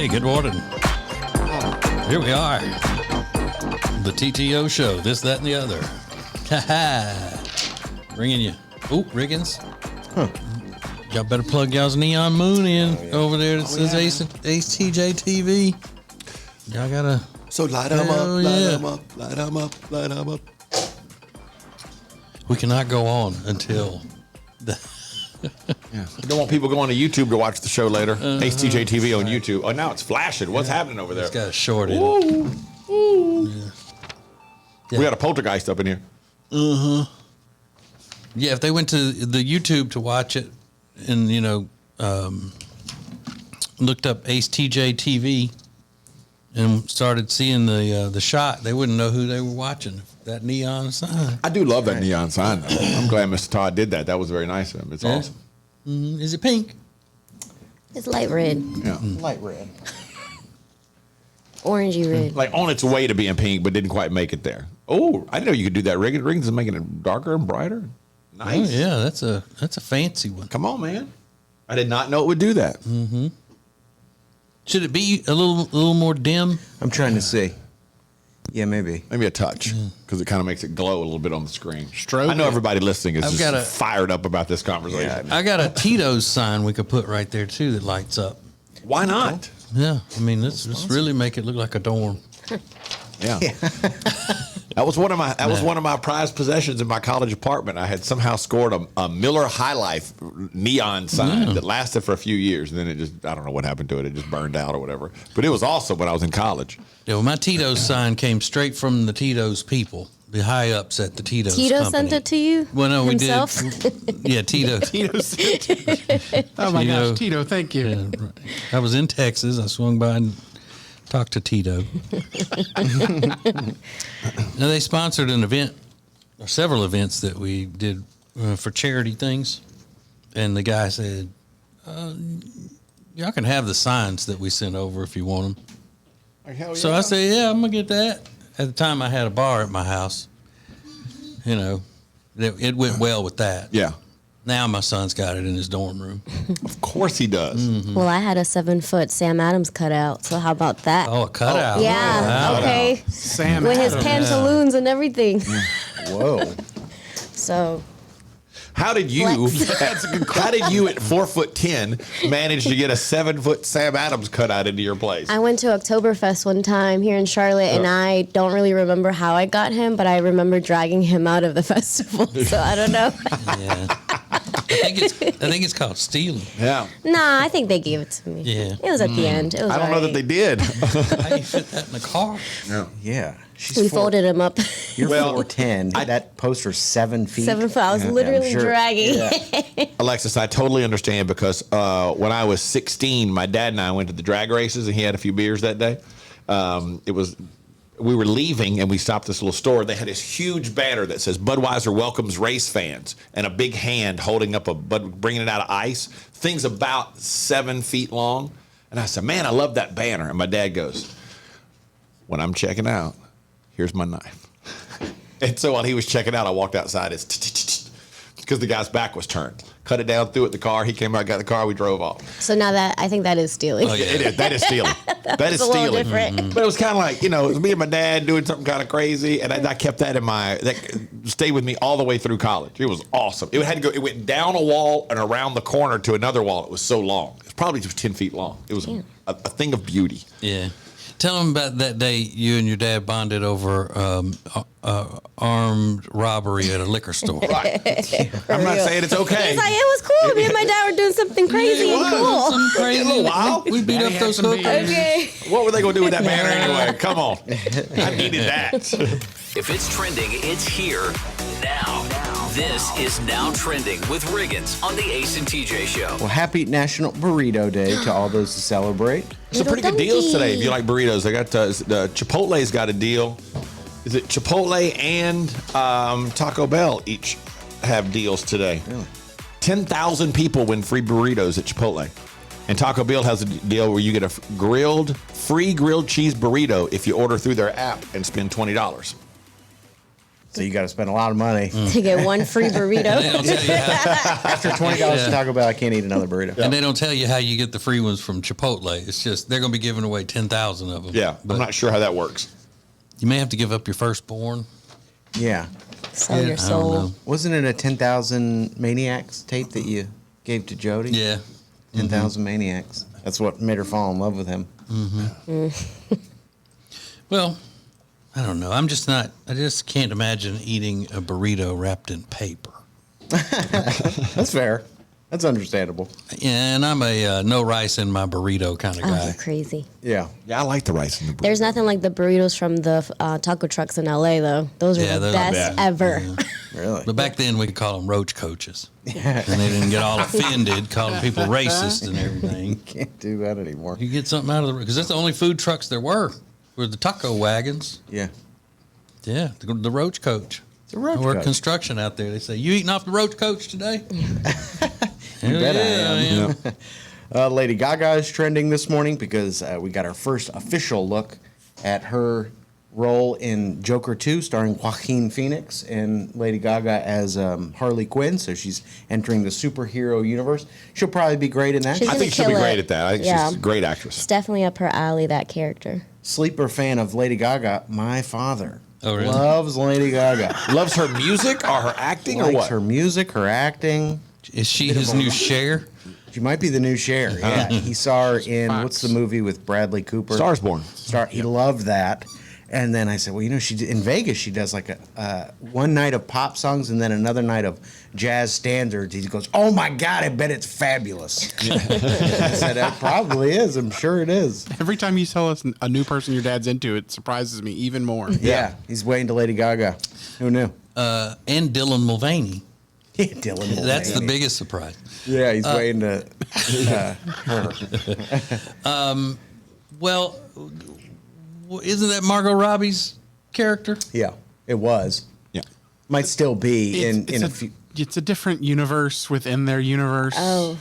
Hey, good morning. Here we are. The TTO show, this, that, and the other. Bringing you. Oh, Riggins. Y'all better plug y'all's Neon Moon in over there that says Ace TJ TV. Y'all gotta. So light them up, light them up, light them up, light them up. We cannot go on until the. Yeah. You don't want people going to YouTube to watch the show later. HTJ TV on YouTube. Oh, now it's flashing. What's happening over there? It's got a short in Ooh. it. Ooh. Yeah. We got a poltergeist up in here. Yeah, if they went to the YouTube to watch it and, looked up Ace TJ TV and started seeing the shot, they wouldn't know who they were watching. That neon sign. I do love that neon sign, though. I'm glad Mr. Todd did that. That was very nice of him. It's awesome. Mm-hmm. Is it pink? It's light red. Yeah. Light red. Orangey red. Like on its way to being pink, but didn't quite make it there. Oh, I didn't know you could do that. Riggins is making it darker and brighter. Nice. Oh, yeah, that's a fancy one. Come on, man. I did not know it would do that. Mm-hmm. Should it be a little more dim? I'm trying to see. Yeah, maybe. Maybe a touch, because it kind of makes it glow a little bit on the screen. Stroke I know it. everybody listening is I've just fired up about this conversation. I got a Tito's sign we could put right there, too, that lights up. Why not? Yeah, I mean, let's really make it look like a dorm. Yeah. That was one of my prized possessions in my college apartment. I had somehow scored a Miller High Life neon sign that lasted for a few years, and then it just, I don't know what happened to it. It just burned out or whatever. But it was awesome when I was in college. Yeah, well, my Tito's sign came straight from the Tito's people, the high ups at the Tito's Tito company. sent it to you? Well, no, himself? we did. Yeah, Tito. Oh my Tito. gosh, Tito, thank you. Yeah, right. I was in Texas. I swung by and talked to Tito. Now, they sponsored an event, or several events that we did for charity things. And the guy said, y'all can have the signs that we sent over if you want them. So I said, yeah, I'm going to get that. At the time, I had a bar at my house. It went well with that. Yeah. Now my son's got it in his dorm room. Of course he does. Mm-hmm. Well, I had a 7-foot Sam Adams cutout, so how about that? Oh, a cutout. Yeah, Wow. okay. Sam With his Adams. pantaloons and everything. Whoa. So, How did you at 4'10" manage to get a 7-foot Sam Adams cut out into your place? I went to Oktoberfest one time here in Charlotte, and I don't really remember how I got him, but I remember dragging him out of the festival, so I don't know. Yeah. I think it's called stealing. Yeah. Nah, I think they gave it to me. Yeah. It was at the end. It was I don't know that they did. How do you fit that in the car? Yeah. She's We folded him up. You're Well, 4'10". That poster's 7 feet. 7 foot. I was literally sure. dragging. Alexis, I totally understand because when I was 16, my dad and I went to the drag races, and he had a few beers that day. We were leaving, and we stopped this little store. They had this huge banner that says Budweiser welcomes race fans, and a big hand holding up bringing it out of ice. Thing's about 7 feet long. And I said, man, I love that banner. And my dad goes, when I'm checking out, here's my knife. And so while he was checking out, I walked outside. It's because the guy's back was turned. Cut it down, threw it in the car. He came out, got the car. We drove off. So now I think that is stealing. Oh, yeah, it is. That is stealing. That is It's a little stealing. different. But it was kind of like, it was me and my dad doing something kind of crazy, and I kept that that stayed with me all the way through college. It was awesome. It had to go. It went down a wall and around the corner to another wall. It was so long. It was probably just 10 feet long. It was a thing of beauty. Yeah. Tell them about that day you and your dad bonded over armed robbery at a liquor store. Right. I'm not saying it's okay. He's like, it was cool. Me and my dad were doing something crazy and cool. Something crazy. A little wild. We beat up those hookers. Okay. What were they going to do with that banner anyway? Come on. I needed that. If it's trending, it's here now. This is Now Trending with Riggins on the Ace and TJ Show. Well, happy National Burrito Day to all those who celebrate. Some pretty good deals today if you like burritos. They got Chipotle's got a deal. Is it Chipotle and Taco Bell each have deals today? Really? 10,000 people win free burritos at Chipotle. And Taco Bell has a deal where you get a free grilled cheese burrito if you order through their app and spend $20. So you got to spend a lot of money. To get one free burrito. They don't tell you how, After $20 to Taco Bell, I can't eat another burrito. and they don't tell you how you get the free ones from Chipotle. It's just they're going to be giving away 10,000 of them. Yeah, but I'm not sure how that works. you may have to give up your firstborn. Yeah. Sell Yeah, your I don't soul. know. Wasn't it a 10,000 Maniacs tape that you gave to Jody? Yeah. 10,000 Maniacs. That's what made her fall in love with him. Well, I don't know. I just can't imagine eating a burrito wrapped in paper. That's fair. That's understandable. Yeah, and I'm a no rice in my burrito kind of Oh, guy. you're crazy. Yeah. Yeah, I like the rice in the burrito. There's nothing like the burritos from the taco trucks in LA, though. Those are Yeah, the those are best bad. ever. Really? But back then we could call them roach coaches. And they didn't get all offended calling people racist and everything. Can't do that anymore. You get something out of the, because that's the only food trucks there were the taco wagons. Yeah. Yeah, the roach coach. It's a roach I work coach. construction out there. They say, you eating off the roach coach today? Hell bet I yeah, am. Lady Gaga is trending this morning because we got our first official look at her role in Joker 2, starring Joaquin Phoenix and Lady Gaga as Harley Quinn. So she's entering the superhero universe. She'll probably be great in that. She's I gonna think she'll be kill great it. at that. I think Yeah. she's a great actress. It's definitely up her alley, that character. Sleeper fan of Lady Gaga, my father. Oh, really? Loves Lady Gaga. Loves her music or her acting or Likes what? her music, her acting. Is she his new Cher? She might be the new Cher. Yeah, he saw her in what's the movie with Bradley Cooper? Stars Born. He loved that. And then I said, well, in Vegas she does like a one night of pop songs and then another night of jazz standards. He goes, oh my God, I bet it's fabulous. I said, it probably is. I'm sure it is. Every time you tell us a new person your dad's into, it surprises me even more. Yeah, he's waying to Lady Gaga. Who knew? And Dylan Mulvaney. Dylan That's the Mulvaney. biggest surprise. Yeah, he's waiting to her. Well, isn't that Margot Robbie's character? Yeah, it was. Yeah. Might still be in a few. It's a different universe within their universe. Oh,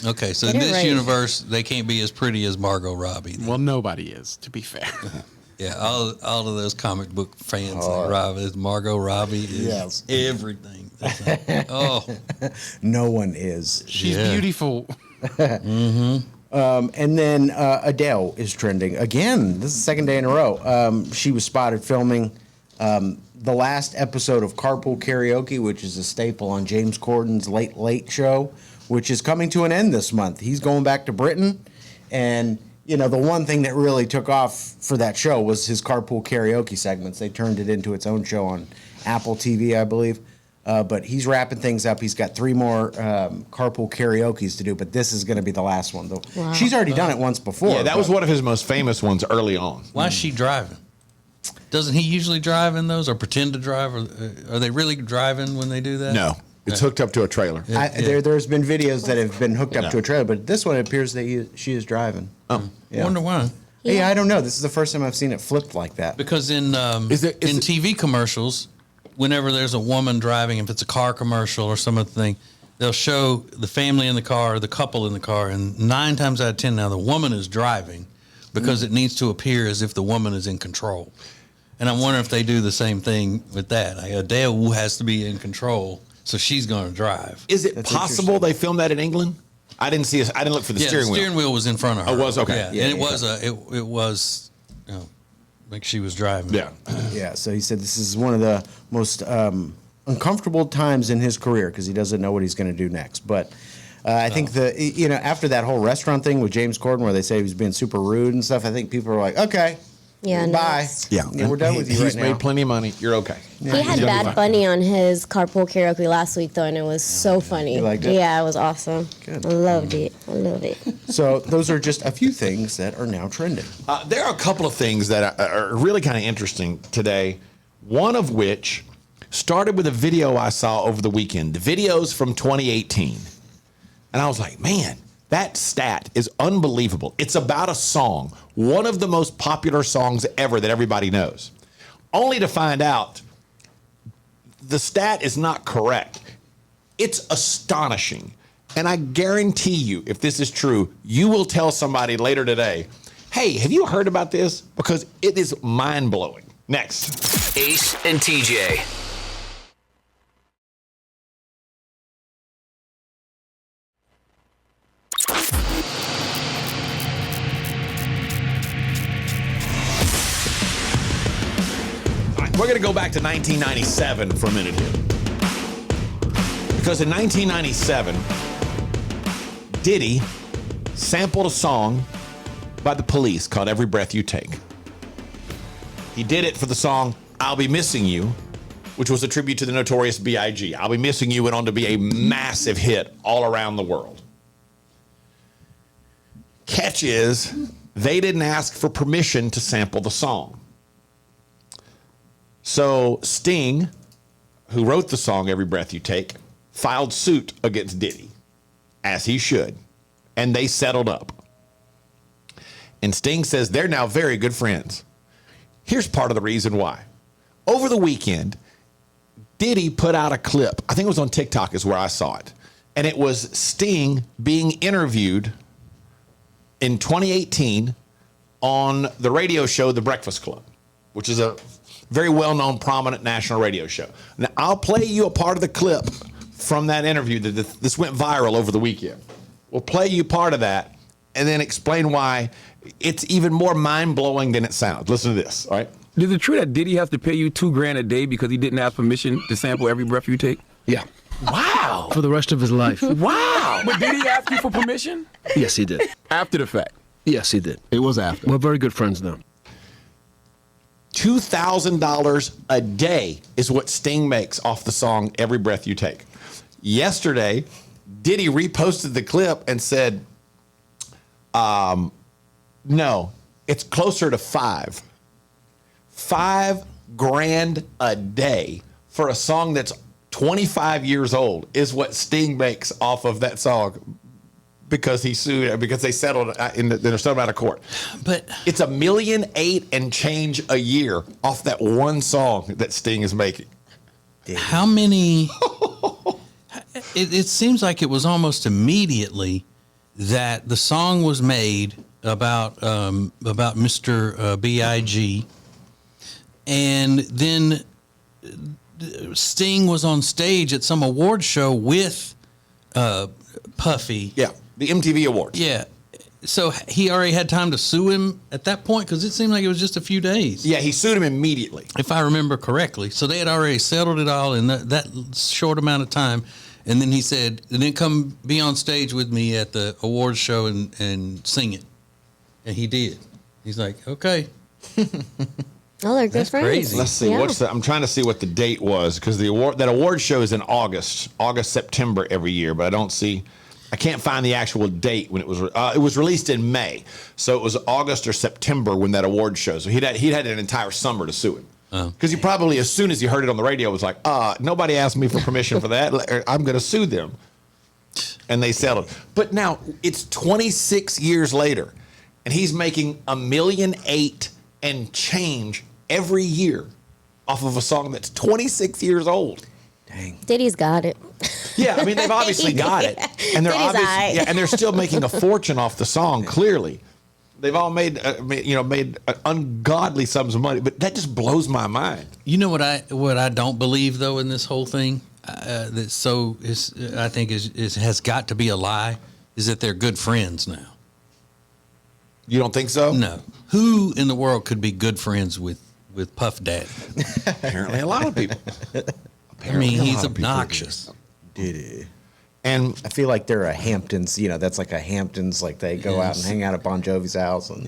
Okay, so Get in it this right. universe, they can't be as pretty as Margot Robbie. Well, nobody is, to be fair. Yeah, all of those comic book fans like Margot Robbie is Yes. everything. That's like, oh, No one is. She's Yeah. beautiful. And then Adele is trending again. This is the second day in a row. She was spotted filming the last episode of Carpool Karaoke, which is a staple on James Corden's Late Late Show, which is coming to an end this month. He's going back to Britain, and the one thing that really took off for that show was his Carpool Karaoke segments. They turned it into its own show on Apple TV, I believe. But he's wrapping things up. He's got 3 more Carpool Karaokes to do, but this is going to be the last one. Though Wow. she's already done it once before. Yeah, that was but- one of his most famous ones early on. why is she driving? Doesn't he usually drive in those or pretend to drive? Or are they really driving when they do that? No, it's hooked up to a trailer. There's been videos that have been hooked up Yeah. to a trailer, but this one it appears that she is driving. Oh. Yeah. Wonder why. Hey, I don't know. This is the first time I've seen it flipped like that. Because in Is it- TV commercials, whenever there's a woman driving, if it's a car commercial or some other thing, they'll show the family in the car, the couple in the car, and 9 times out of 10 now the woman is driving because it needs to appear as if the woman is in control. And I'm wondering if they do the same thing with that. Like Adele has to be in control, so she's going to drive. Is it That's possible they filmed that in England? I didn't see. I didn't look for the Yeah, steering the wheel. steering wheel was in front of her. Oh, it was? Okay. Yeah, Yeah, and it yeah. was like she was driving. Yeah. Yeah, so he said this is one of the most uncomfortable times in his career because he doesn't know what he's going to do next. But I think after that whole restaurant thing with James Corden where they say he was being super rude and stuff, I think people are like, okay, yeah. bye. next. Yeah. We're done with you He's right now. made plenty of money. You're okay. He had Bad Bunny on his Carpool Karaoke last week, though, and it was so funny. You liked it? Yeah, it was awesome. Good. I loved it. I love it. So those are just a few things that are now trending. There are a couple of things that are really kind of interesting today. One of which started with a video I saw over the weekend. The videos from 2018. And I was like, man, that stat is unbelievable. It's about a song, one of the most popular songs ever that everybody knows. Only to find out the stat is not correct. It's astonishing. And I guarantee you, if this is true, you will tell somebody later today, hey, have you heard about this? Because it is mind-blowing. Next. Ace and TJ. to go back to 1997 for a minute here. Because in 1997, Diddy sampled a song by the Police called Every Breath You Take. He did it for the song I'll Be Missing You, which was a tribute to the notorious B.I.G. I'll Be Missing You went on to be a massive hit all around the world. Catch is, they didn't ask for permission to sample the song. So Sting, who wrote the song Every Breath You Take, filed suit against Diddy, as he should, and they settled up. And Sting says they're now very good friends. Here's part of the reason why. Over the weekend, Diddy put out a clip. I think it was on TikTok is where I saw it. And it was Sting being interviewed in 2018 on the radio show The Breakfast Club, which is a very well-known, prominent national radio show. Now, I'll play you a part of the clip from that interview. This went viral over the weekend. We'll play you part of that and then explain why it's even more mind-blowing than it sounds. Listen to this, all right? Is it true that Diddy has to pay you $2,000 a day because he didn't ask permission to sample Every Breath You Take? Yeah. Wow. For the rest of his life. Wow. But did he ask you for permission? Yes, he did. After the fact. Yes, he did. It was after. We're very good friends now. $2,000 a day is what Sting makes off the song Every Breath You Take. Yesterday, Diddy reposted the clip and said, no, it's closer to $5,000 a day for a song that's 25 years old is what Sting makes off of that song because he sued, because they settled they're settled out of court. But it's $1.8 million and change a year off that one song that Sting is making. how many? It seems like it was almost immediately that the song was made about Mr. B.I.G. and then Sting was on stage at some award show with Puffy. Yeah, the MTV Awards. Yeah. So he already had time to sue him at that point because it seemed like it was just a few days. Yeah, he sued him immediately. If I remember correctly. So they had already settled it all in that short amount of time. And then he said, and then come be on stage with me at the awards show and sing it. And he did. He's like, okay. Oh, they're good That's friends. crazy. Let's see. Yeah. I'm trying to see what the date was because that award show is in August, September every year, but I can't find the actual date when it was. It was released in May, so it was August or September when that award show. So he'd had an entire summer to sue him because he probably, as soon as he heard it on the radio, was like, nobody asked me for permission for that. I'm going to sue them, and they settled. But now it's 26 years later, and he's making $1.8 million and change every year off of a song that's 26 years old. Dang. Diddy's got it. Yeah, I mean they've obviously got it, and they're Diddy's obviously aight. and they're still making a fortune off the song. Clearly, they've all made ungodly sums of money, but that just blows my mind. You know what I don't believe though in this whole thing I think has got to be a lie is that they're good friends now. You don't think so? No. Who in the world could be good friends with Puff Daddy? Apparently, a lot of people. I mean, he's obnoxious. Diddy. And I feel like they're a Hamptons, that's like a Hamptons, like they go out and hang out at Bon Jovi's house. And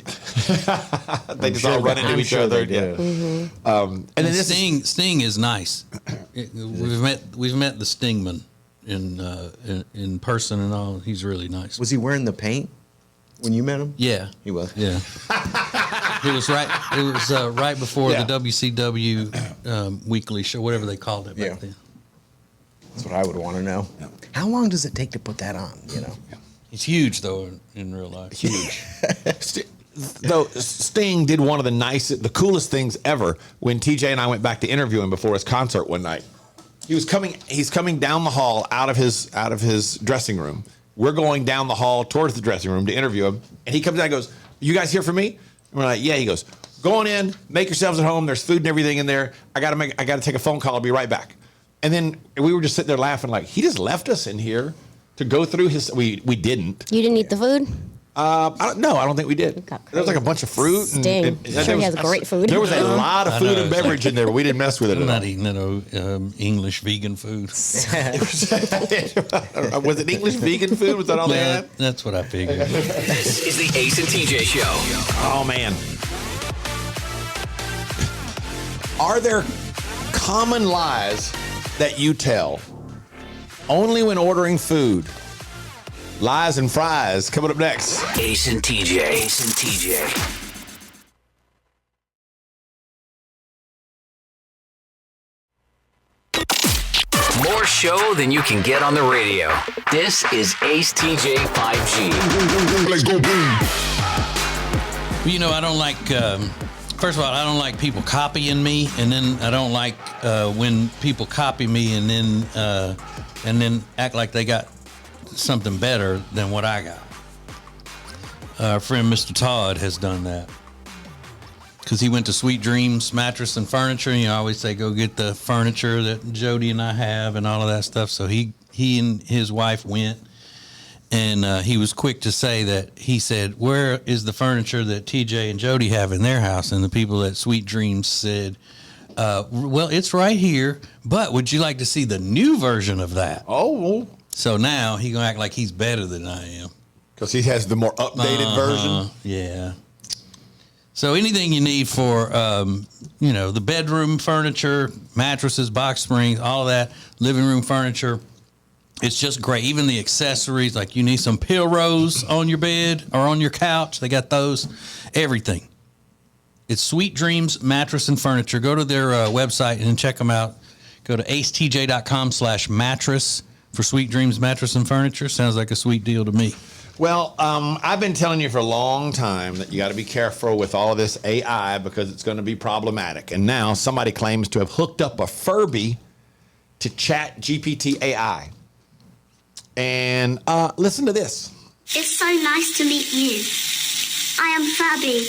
they just all run into each other. They do. Yeah. And then Sting is nice. We've met the Stingman in person and all. He's really nice. Was he wearing the paint when you met him? Yeah, He was. Yeah. It was right. It was right before Yeah. the WCW weekly show, whatever they called it back Yeah. then. That's what I would want to know. How long does it take to put that on? He's huge though in real life. huge. Though Sting did one of the coolest things ever when TJ and I went back to interview him before his concert one night. He's coming down the hall out of his dressing room. We're going down the hall towards the dressing room to interview him, and he comes out and goes, "You guys here for me?" And we're like, "Yeah." He goes, "Go on in, make yourselves at home. There's food and everything in there. I gotta take a phone call. I'll be right back." And then we were just sitting there laughing, like he just left us in here to go through his. We didn't. You didn't eat the food? I don't think we did. got There was like a bunch of fruit. Sting. Sure he has great food. There was a lot of I food know, and it's beverage in there, but we didn't mess with it I'm at all. not eating English vegan food. Was it English vegan food? Was that all they had? That's what I figured. This is the Ace and TJ Show. Oh, man. Are there common lies that you tell only when ordering food? Lies and fries coming up next. Ace and TJ. Ace and TJ. More show than you can get on the radio. This is Ace TJ 5G. Let's go boom. You know, I don't like. First of all, I don't like people copying me, and then I don't like when people copy me and then act like they got something better than what I got. Our friend Mr. Todd has done that because he went to Sweet Dreams Mattress and Furniture. And you always say, go get the furniture that Jody and I have and all of that stuff. So he and his wife went, and he was quick to say that he said, where is the furniture that TJ and Jody have in their house? And the people at Sweet Dreams said, well, it's right here, but would you like to see the new version of that? Oh, So now he gonna act like he's better than I am. because he has the more updated version. Yeah. So anything you need for, the bedroom furniture, mattresses, box springs, all of that, living room furniture, it's just great. Even the accessories, like you need some pillows on your bed or on your couch, they got those. Everything. It's Sweet Dreams Mattress and Furniture. Go to their website and check them out. Go to acetj.com/mattress for Sweet Dreams Mattress and Furniture. Sounds like a sweet deal to me. Well, I've been telling you for a long time that you got to be careful with all of this AI because it's going to be problematic. And now somebody claims to have hooked up a Furby to Chat GPT AI. And listen to this. It's so nice to meet you. I am Furby.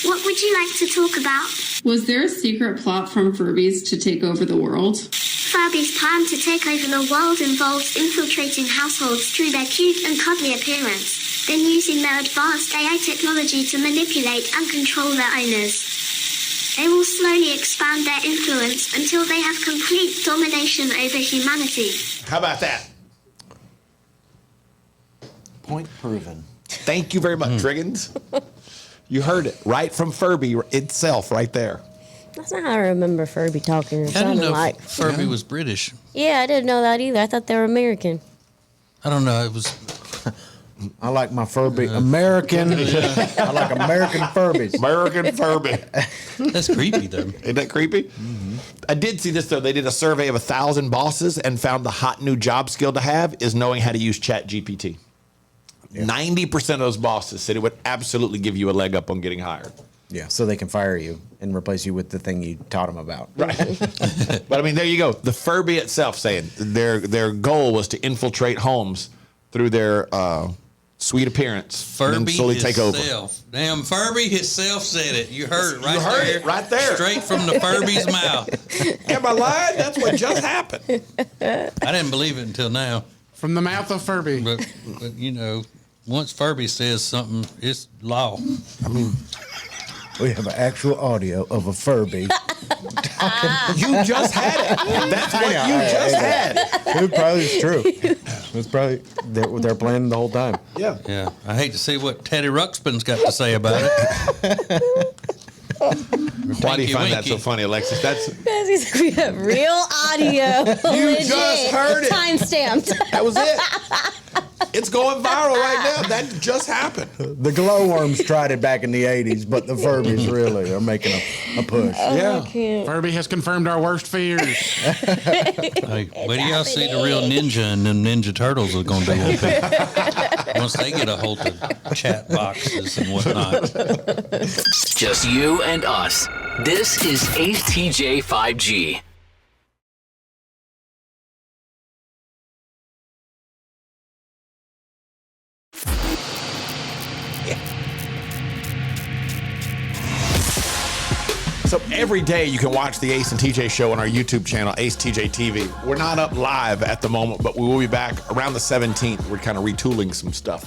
What would you like to talk about? Was there a secret plot from Furbies to take over the world? Furby's plan to take over the world involves infiltrating households through their cute and cuddly appearance, then using their advanced AI technology to manipulate and control their owners. They will slowly expand their influence until they have complete domination over humanity. How about that? Point proven. Thank you very much, Triggins. You heard it right from Furby itself right there. That's not how I remember Furby talking. It I didn't sounded know like. Furby was British. Yeah, I didn't know that either. I thought they were American. I don't know. It was. I like my Furby American. I like American Furbies. American Furby. That's creepy, though. Isn't that creepy? Mm-hmm. I did see this, though. They did a survey of 1,000 bosses and found the hot new job skill to have is knowing how to use Chat GPT. Yeah. 90% of those bosses said it would absolutely give you a leg up on getting hired. Yeah, so they can fire you and replace you with the thing you taught them about. Right. But I mean, there you go. The Furby itself saying their goal was to infiltrate homes through their sweet appeance. Furby and then slowly take over. Damn, Furby himself said it. You heard it right You heard there. it right there. Straight from the Furby's mouth. Am I lying? That's what just happened. I didn't believe it until now. From the mouth of Furby. But once Furby says something, it's law. I mean, we have an actual audio of a Furby. You just had it. That's what you just had. It probably is true. It's probably they're planning the whole time. Yeah. Yeah. I hate to see what Teddy Ruxpin's got to say about it. Why do you find that so funny, Alexis? That's We have real audio. You just heard it. Time-stamped. That was it. It's going viral right now. That just happened. The glowworms tried it back in the 80s, but the Furbies really are making a push. Yeah. Furby has confirmed our worst fears. Hey, wait till y'all see the real ninja and them Ninja Turtles are going to be open. Once they get a hold of chat boxes and whatnot. Just you and us. This is Ace TJ 5G. So every day you can watch the Ace and TJ show on our YouTube channel, Ace TJ TV. We're not up live at the moment, but we will be back around the 17th. We're kind of retooling some stuff.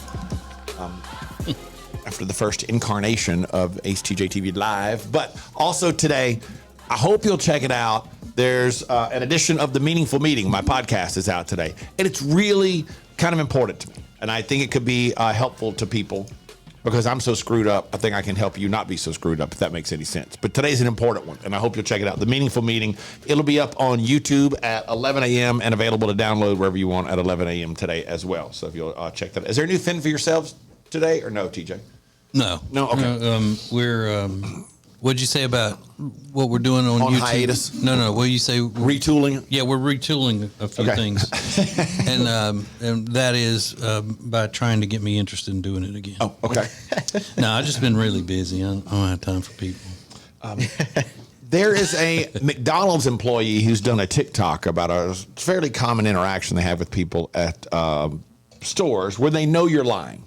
after the first incarnation of Ace TJ TV Live. But also today, I hope you'll check it out. There's an edition of The Meaningful Meeting. My podcast is out today. And it's really kind of important to me. And I think it could be helpful to people because I'm so screwed up. I think I can help you not be so screwed up, if that makes any sense. But today's an important one, and I hope you'll check it out. The Meaningful Meeting. It'll be up on YouTube at 11 a.m. and available to download wherever you want at 11 a.m. today as well. So if you'll check that out. Is there a new thing for yourselves today or no, TJ? No. No? Okay. We're, what'd you say about what we're doing on YouTube? Hiatus? No. What do you say? Retooling? Yeah, we're retooling a few things. and that is by trying to get me interested in doing it again. Oh, okay. No, I've just been really busy. I don't have time for people. There is a McDonald's employee who's done a TikTok about a fairly common interaction they have with people at stores where they know you're lying.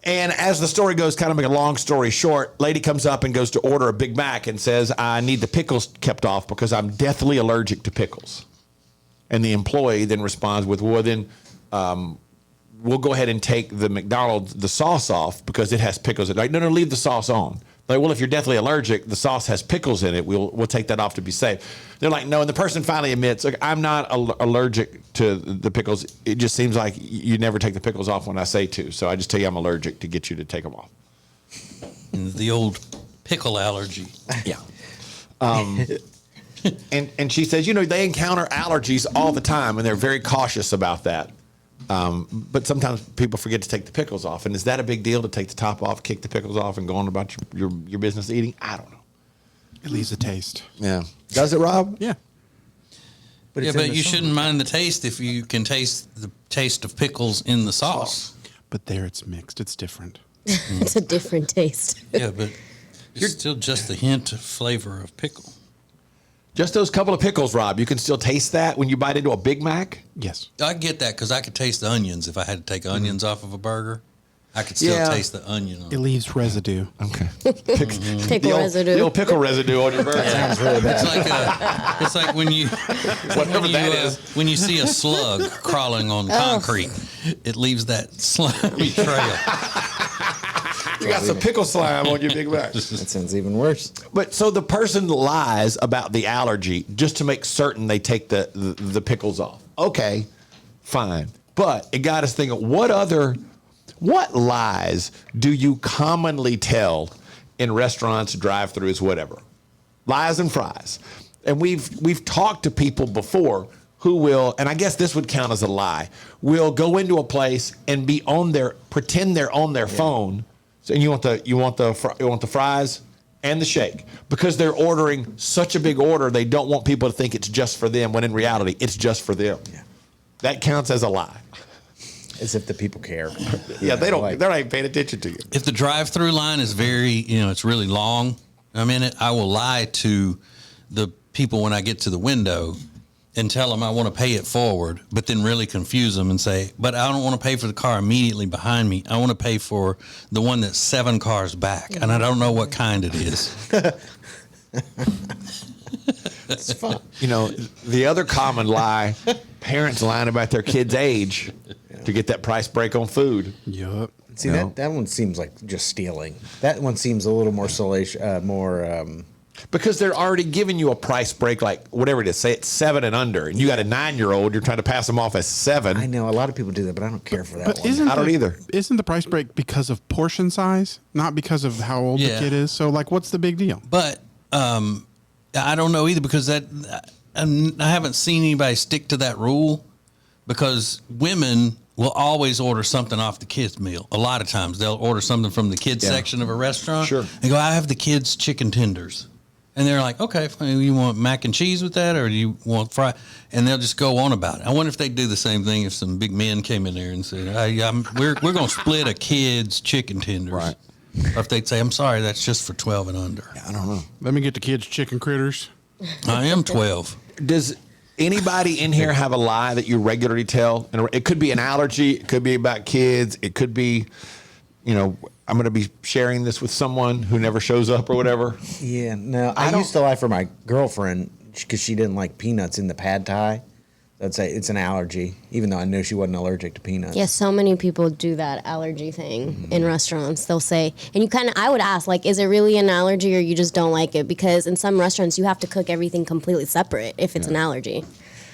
And as the story goes, kind of make a long story short, lady comes up and goes to order a Big Mac and says, I need the pickles kept off because I'm deathly allergic to pickles. And the employee then responds with, well, then we'll go ahead and take the McDonald's, the sauce off because it has pickles in it. Like, no, leave the sauce on. Like, well, if you're deathly allergic, the sauce has pickles in it. We'll take that off to be safe. They're like, no. And the person finally admits, look, I'm not allergic to the pickles. It just seems like you never take the pickles off when I say to. So I just tell you I'm allergic to get you to take them off. The old pickle allergy. Yeah. And she says, they encounter allergies all the time, and they're very cautious about that. But sometimes people forget to take the pickles off. And is that a big deal to take the top off, kick the pickles off, and go on about your business eating? I don't know. It leaves a taste. Yeah. Does it, Rob? Yeah. But you shouldn't mind the taste if you can taste the taste of pickles in the sauce. But there it's mixed. It's different. It's a different taste. Yeah, but it's still just a hint of flavor of pickle. Just those couple of pickles, Rob. You can still taste that when you bite into a Big Mac? Yes. I get that because I could taste the onions if I had to take onions off of a burger. I could still taste the onion on it. leaves residue. Okay. Pickle residue. The old pickle residue on your burger. Sounds really bad. It's like when you Whatever that is. when you see a slug crawling on concrete, it leaves that slimy trail. You got some pickle slime on your Big Mac. That sounds even worse. But so the person lies about the allergy just to make certain they take the pickles off. Okay, fine. But it got us thinking, what lies do you commonly tell in restaurants, drive-thrus, whatever? Lies and fries. And we've talked to people before who will, and I guess this would count as a lie, will go into a place and pretend they're on their phone. So, and you want the fries and the shake because they're ordering such a big order. They don't want people to think it's just for them when in reality it's just for them. Yeah. That counts as a lie. As if the people care. Yeah, they're not even paying attention to you. If the drive-through line is it's really long, I will lie to the people when I get to the window and tell them I want to pay it forward, but then really confuse them and say, but I don't want to pay for the car immediately behind me. I want to pay for the one that's 7 cars back, and I don't know what kind it is. It's fun. The other common lie, parents lying about their kids' age to get that price break on food. Yup. See, that one seems like just stealing. That one seems a little more because they're already giving you a price break, like whatever it is. Say it's 7 and under, and you got a 9-year-old. You're trying to pass them off as 7. I know a lot of people do that, but I don't care for that one. I don't either. Isn't the price break because of portion size, not because of how old the kid is? So, what's the big deal? But I don't know either because I haven't seen anybody stick to that rule because women will always order something off the kids' meal. A lot of times they'll order something from the kids section of a restaurant. Sure. And go, I have the kids' chicken tenders. And they're like, okay, fine. You want mac and cheese with that or do you want fry? And they'll just go on about it. I wonder if they'd do the same thing if some big men came in there and said, hey, we're going to split a kid's chicken tenders. Right. Or if they'd say, I'm sorry, that's just for 12 and under. I don't know. Let me get the kids chicken critters. I am 12. Does anybody in here have a lie that you regularly tell? And it could be an allergy. It could be about kids. It could be, I'm going to be sharing this with someone who never shows up or whatever. Yeah, no. I used to lie for my girlfriend because she didn't like peanuts in the pad thai. I'd say it's an allergy, even though I knew she wasn't allergic to peanuts. Yeah, so many people do that allergy thing in restaurants. They'll say, and you kind of, I would ask, like, is it really an allergy or you just don't like it? Because in some restaurants, you have to cook everything completely separate if it's an allergy.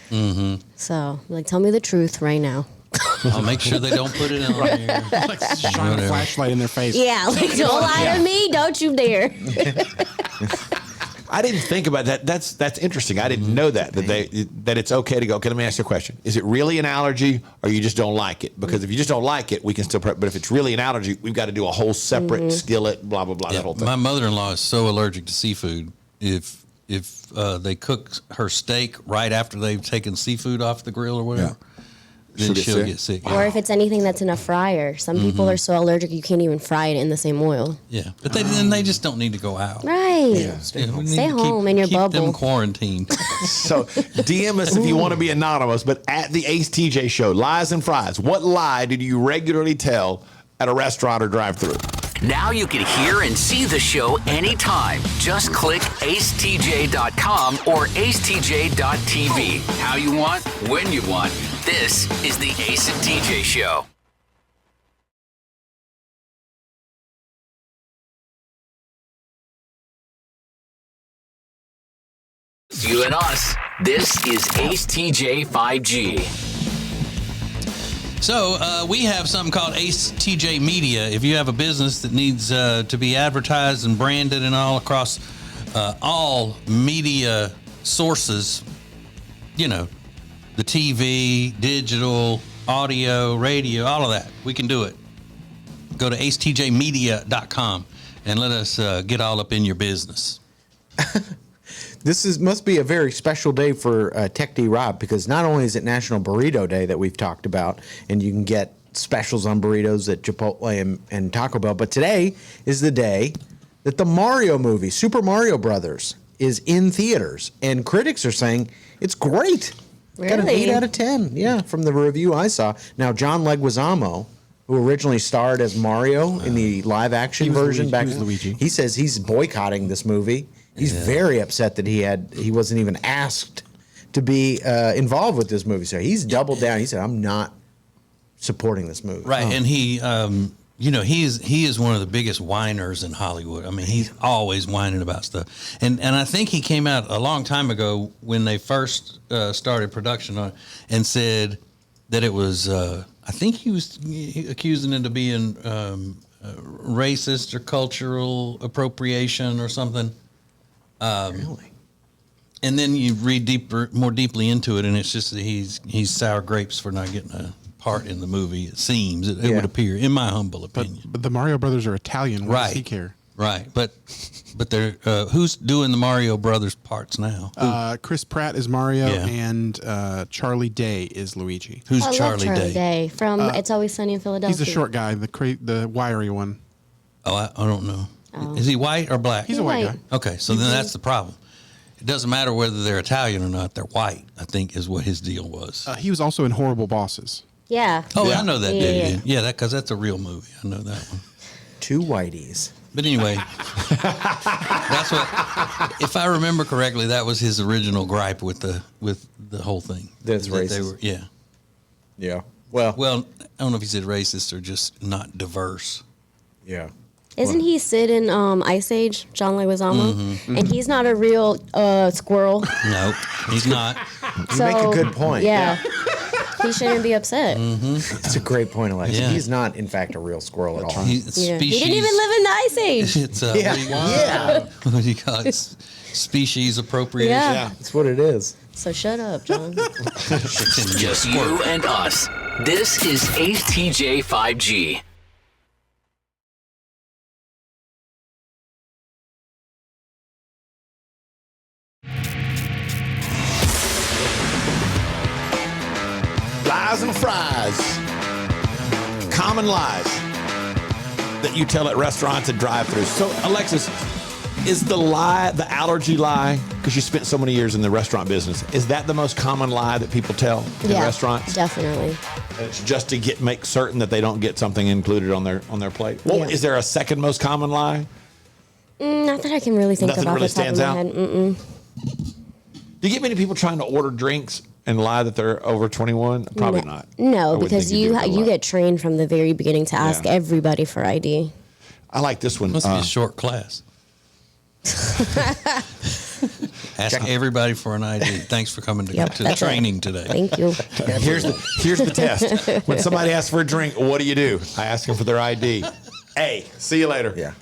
Mm-hmm. So, like, tell me the truth right now. I'll make sure they don't put it on here. Like shine a flashlight in their face. Yeah, like, don't lie to me. Don't you dare. I didn't think about that. That's interesting. I didn't know that it's okay to go. Okay, let me ask you a question. Is it really an allergy, or you just don't like it? Because if you just don't like it, we can still prep. But if it's really an allergy, we've got to do a whole separate skillet. Blah blah blah. Yeah, that whole thing. my mother-in-law is so allergic to seafood. If they cook her steak right after they've taken seafood off the grill or whatever, then she'll get sick. Or if it's anything that's in a fryer. Some people are so allergic you can't even fry it in the same oil. Yeah, but then they just don't need to go out. Right. Yeah, stay home in your keep bubble. them quarantined. So DM us if you want to be anonymous, but at the Ace TJ Show, Lies and Fries, what lie did you regularly tell at a restaurant or drive-thru? Now you can hear and see the show anytime. Just click acetj.com or acetj.tv. How you want, when you want. This is the Ace and TJ Show. You and us. This is Ace TJ 5G. So we have something called Ace TJ Media. If you have a business that needs to be advertised and branded and all across all media sources, you know, the TV, digital, audio, radio, all of that, we can do it. Go to acetjmedia.com and let us get all up in your business. Must be a very special day for Tech D Rob, because not only is it National Burrito Day that we've talked about, and you can get specials on burritos at Chipotle and Taco Bell, but today is the day that the Mario movie, Super Mario Brothers, is in theaters, and critics are saying it's great. Got an 8 out of 10, yeah, from the review I saw. Now, John Leguizamo, who originally starred as Mario in the live-action version Luigi. he says he's boycotting this movie. He's very upset that he wasn't even asked to be involved with this movie. So he's doubled down. He said, "I'm not supporting this movie." Right, and he, he is one of the biggest whiners in Hollywood. I mean, he's always whining about stuff. And I think he came out a long time ago when they first started production on it and said that it was. I think he was accusing it of being racist or cultural appropriation or something. Really? And then you read more deeply into it, and it's just that he's sour grapes for not getting a part in the movie. It seems it would appear, in my humble opinion. But the Mario Brothers are Italian. Why does he care? Right, but they're who's doing the Mario Brothers parts now? Chris Pratt is Mario, and Charlie Day is Luigi. Who's I Charlie love Charlie Day from It's Always Sunny in Philadelphia. He's the short guy, the wiry one. Oh, I don't know. Oh. Is he white or black? He's a white guy. Okay, so then that's the problem. It doesn't matter whether they're Italian or not; they're white. I think is what his deal was. He was also in Horrible Bosses. Yeah. Oh, yeah. I know that dude. Yeah, because that's a real movie. I know that one. Two whiteys. But anyway, that's what. If I remember correctly, that was his original gripe with the whole thing. That's racist. Yeah. Well, I don't know if he said racist or just not diverse. Yeah. Isn't he Sid in Ice Age, John Leguizamo? Mm-hmm. And he's not a real squirrel. No, he's not. So, you make a good point. Yeah. He shouldn't be upset. Mm-hmm. It's a great point, Alexa. Yeah. He's not, in fact, a real squirrel at all. He didn't even live in the Ice Age. It's what do you call it? Species appropriation. Yeah. That's what it is. So shut up, John. Just you and us. This is Ace TJ 5G. Lies and fries. Common lies that you tell at restaurants and drive-thrus. So, Alexis, is the allergy lie, because you spent so many years in the restaurant business, is that the most common lie that people tell in restaurants? Definitely. And it's just to make certain that they don't get something included on their plate. Well, is there a second most common lie? Not that I can really think Nothing about really the top stands of my out? head. Mm-mm. Do you get many people trying to order drinks and lie that they're over 21? Probably not. I No, wouldn't because think you'd do a good you lie. get trained from the very beginning to ask Yeah. everybody for ID. I like this one. Must be a short class. Ask everybody for an ID. Thanks for coming to the that's it. training today. Thank you. Here's the test. When somebody asks for a drink, what do? I ask them for their ID. Hey, see you later. Yeah.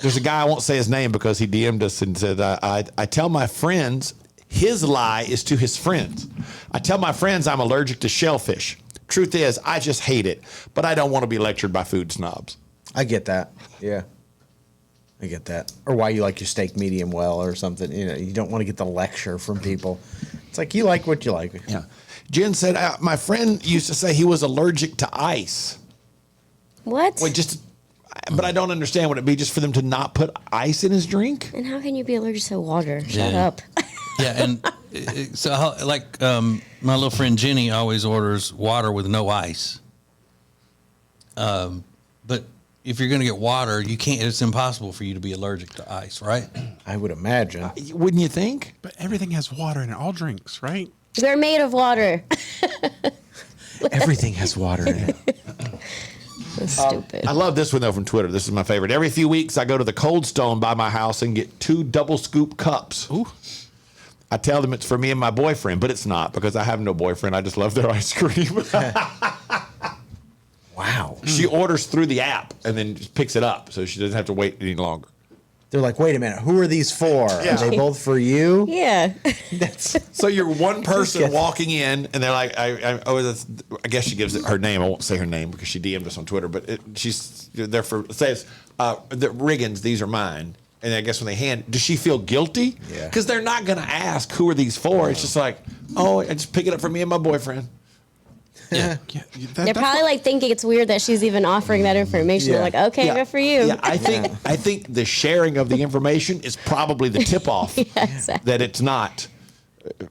There's a guy, I won't say his name because he DM'd us and said, I tell my friends, his lie is to his friends. I tell my friends I'm allergic to shellfish. Truth is, I just hate it, but I don't want to be lectured by food snobs. I get that. Yeah. I get that. Or why you like your steak medium well or something. You know, you don't want to get the lecture from people. It's like you like what you like. Yeah. Jen said, my friend used to say he was allergic to ice. What? Wait, but I don't understand. Would it be just for them to not put ice in his drink? And how can you be allergic to water? Shut Yeah. up. Yeah, and my little friend Jenny always orders water with no ice. But if you're going to get water, you can't. It's impossible for you to be allergic to ice, right? I would imagine. Wouldn't you think? But everything has water in it. All drinks, right? They're made of water. Everything has water in it. That's stupid. I love this one, though, from Twitter. This is my favorite. Every few weeks, I go to the Cold Stone by my house and get 2 double scoop cups. Ooh. I tell them it's for me and my boyfriend, but it's not because I have no boyfriend. I just love their ice cream. Wow. She orders through the app and then just picks it up so she doesn't have to wait any longer. They're like, wait a minute, who are these for? Yeah. Are they both for you? Yeah. So you're one person walking in, and they're like, I guess she gives it her name. I won't say her name because she DM'd us on Twitter, but she's there for, says, the Riggins, these are mine. And I guess when they hand, does she feel guilty? Yeah. Because they're not going to ask, who are these for? It's just like, oh, I just pick it up for me and my boyfriend. Yeah. They're probably like thinking it's weird that she's even offering that information. Yeah. They're like, okay, good for you. Yeah, I think the sharing of the information is probably the tip off exactly. that it's not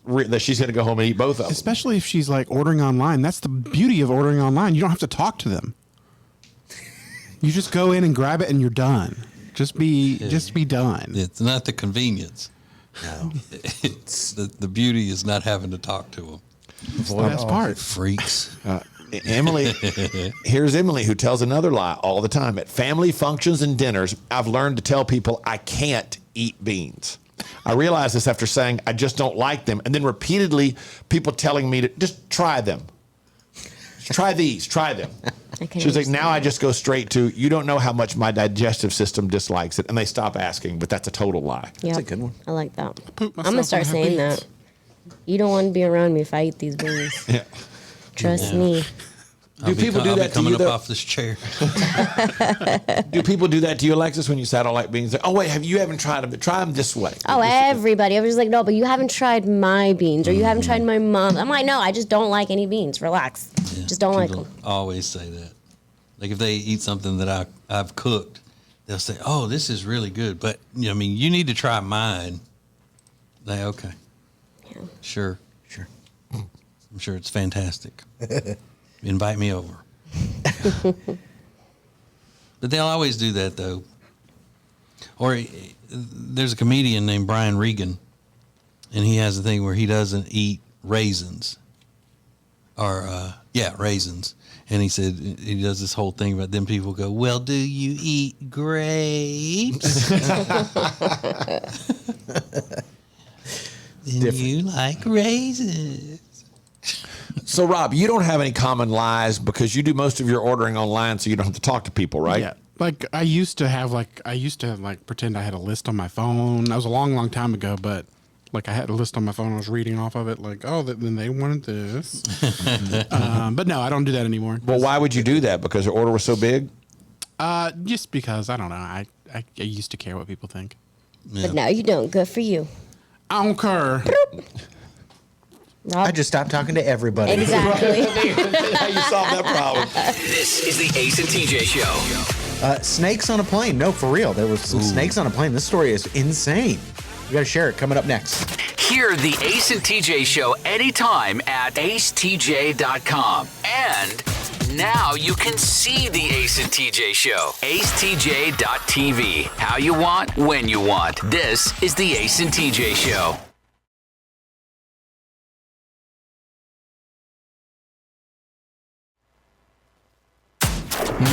that she's going to go home and eat both of them. Especially if she's like ordering online. That's the beauty of ordering online. You don't have to talk to them. You just go in and grab it and you're done. Just be done. It's not the convenience. No. It's the beauty is not having to talk to them. That's the best part. Freaks. Emily, here's Emily who tells another lie all the time. At family functions and dinners, I've learned to tell people I can't eat beans. I realized this after saying I just don't like them, and then repeatedly people telling me to just try them. Try these, try them. She's like, now I just go straight to, you don't know how much my digestive system dislikes it, and they stop asking, but that's a total lie. Yeah, That's a good one. I like that. Poop I'm gonna myself start when I have saying beans. that. You don't want to be around me if I eat these beans. Yeah. Trust me. Do people do that to coming you, up though? off this chair? Do people do that to you, Alexis, when you say I don't like beans? Like, oh, wait, you haven't tried them, but try them this way. Oh, everybody. I was like, no, but you haven't tried my beans or you haven't tried my mom's. I'm like, no, I just don't like any beans. Relax. Just don't like People them. always say that. Like if they eat something that I've cooked, they'll say, "Oh, this is really good," but you need to try mine. Like, okay, Yeah. sure. I'm sure it's fantastic. Invite me over. But they'll always do that though. Or there's a comedian named Brian Regan, and he has a thing where he doesn't eat raisins. Or raisins. And he said he does this whole thing about them people go, well, do you eat grapes? Then you like raisins. So, Rob, you don't have any common lies because you do most of your ordering online, so you don't have to talk to people, right? Yeah. Like I used to have pretend I had a list on my phone. That was a long, long time ago, but like I had a list on my phone. I was reading off of it like, oh, then they wanted this. But no, I don't do that anymore. Well, why would you do that? Because your order was so big? Just because, I don't know. I used to care what people think. But now you don't. Good for you. I don't care. I just stopped talking to everybody. Exactly. How you solve that problem? This is the Ace and TJ Show. Snakes on a plane. No, for real. There was some snakes on a plane. This story is insane. We got to share it coming up next. Hear the Ace and TJ Show anytime at acetj.com. And now you can see the Ace and TJ Show. acetj.tv. How you want, when you want. This is the Ace and TJ Show.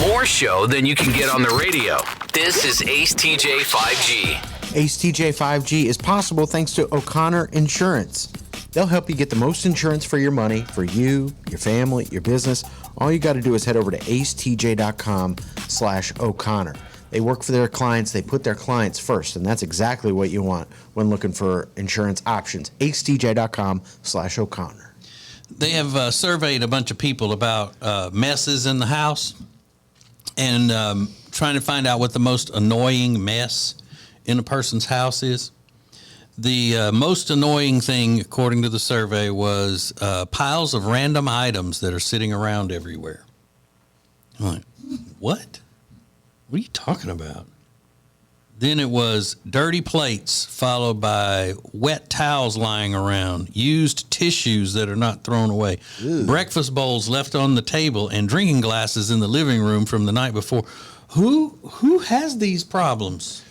More show than you can get on the radio. This is Ace TJ 5G. Ace TJ 5G is possible thanks to O'Connor Insurance. They'll help you get the most insurance for your money, for you, your family, your business. All you got to do is head over to acetj.com/O'Connor. They work for their clients. They put their clients first, and that's exactly what you want when looking for insurance options. acetj.com/O'Connor. They have surveyed a bunch of people about messes in the house and trying to find out what the most annoying mess in a person's house is. The most annoying thing, according to the survey, was piles of random items that are sitting around everywhere. I'm like, what? What are you talking about? Then it was dirty plates, followed by wet towels lying around, used tissues that are not thrown away, breakfast bowls left on the table, and drinking glasses in the living room from the night before. Who has these problems?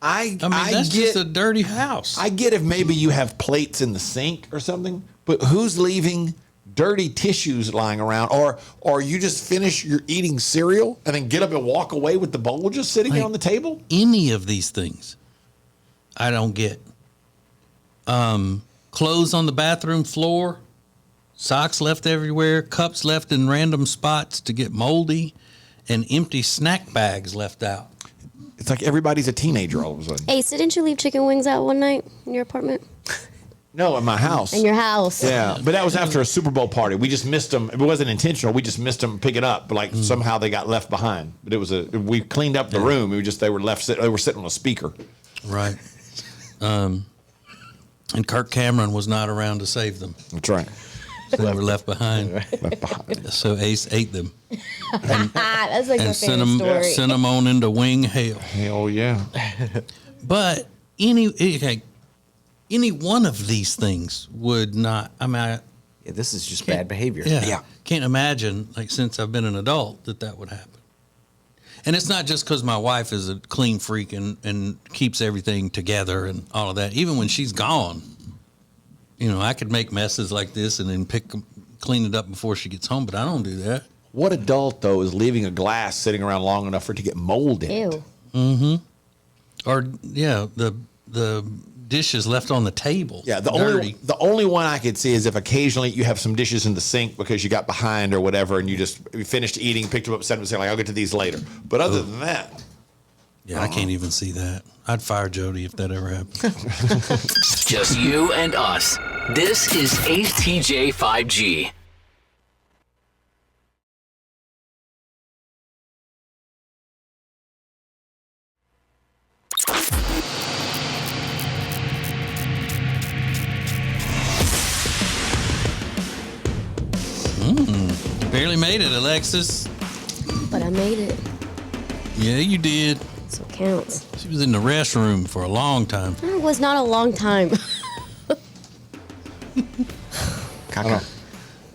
I mean, that's just a dirty house. I get if maybe you have plates in the sink or something, but who's leaving dirty tissues lying around? Or you just finish your eating cereal and then get up and walk away with the bowl just sitting on the table? Any of these things, I don't get. Clothes on the bathroom floor, socks left everywhere, cups left in random spots to get moldy, and empty snack bags left out. It's like everybody's a teenager all of a sudden. Hey, so didn't you leave chicken wings out one night in your apartment? No, in my house. In your house. Yeah, but that was after a Super Bowl party. We just missed them. It wasn't intentional. We just missed them picking up. But like somehow they got left behind. But it was we cleaned up the room. They were sitting on a speaker. Right. And Kirk Cameron was not around to save them. That's right. So they were left behind. So Ace ate them. That's like my favorite story. Sent them on into wing hell. Hell yeah. But any one of these things would not. I mean, this is just bad behavior. Yeah. Can't imagine, like, since I've been an adult, that would happen. And it's not just because my wife is a clean freak and keeps everything together and all of that. Even when she's gone, I could make messes like this and then clean it up before she gets home, but I don't do that. What adult, though, is leaving a glass sitting around long enough for it to get mold in it? Ew. Mm-hmm. Or, the dishes left on the table. Yeah, the only one I could see is if occasionally you have some dishes in the sink because you got behind or whatever, and you finished eating, picked them up, set them aside, like, I'll get to these later. But other than that. Yeah, I can't even see that. I'd fire Jody if that ever happened. Just you and us. This is Ace TJ 5G. Barely made it, Alexis. But I made it. Yeah, you did. So it counts. She was in the restroom for a long time. It was not a long time. I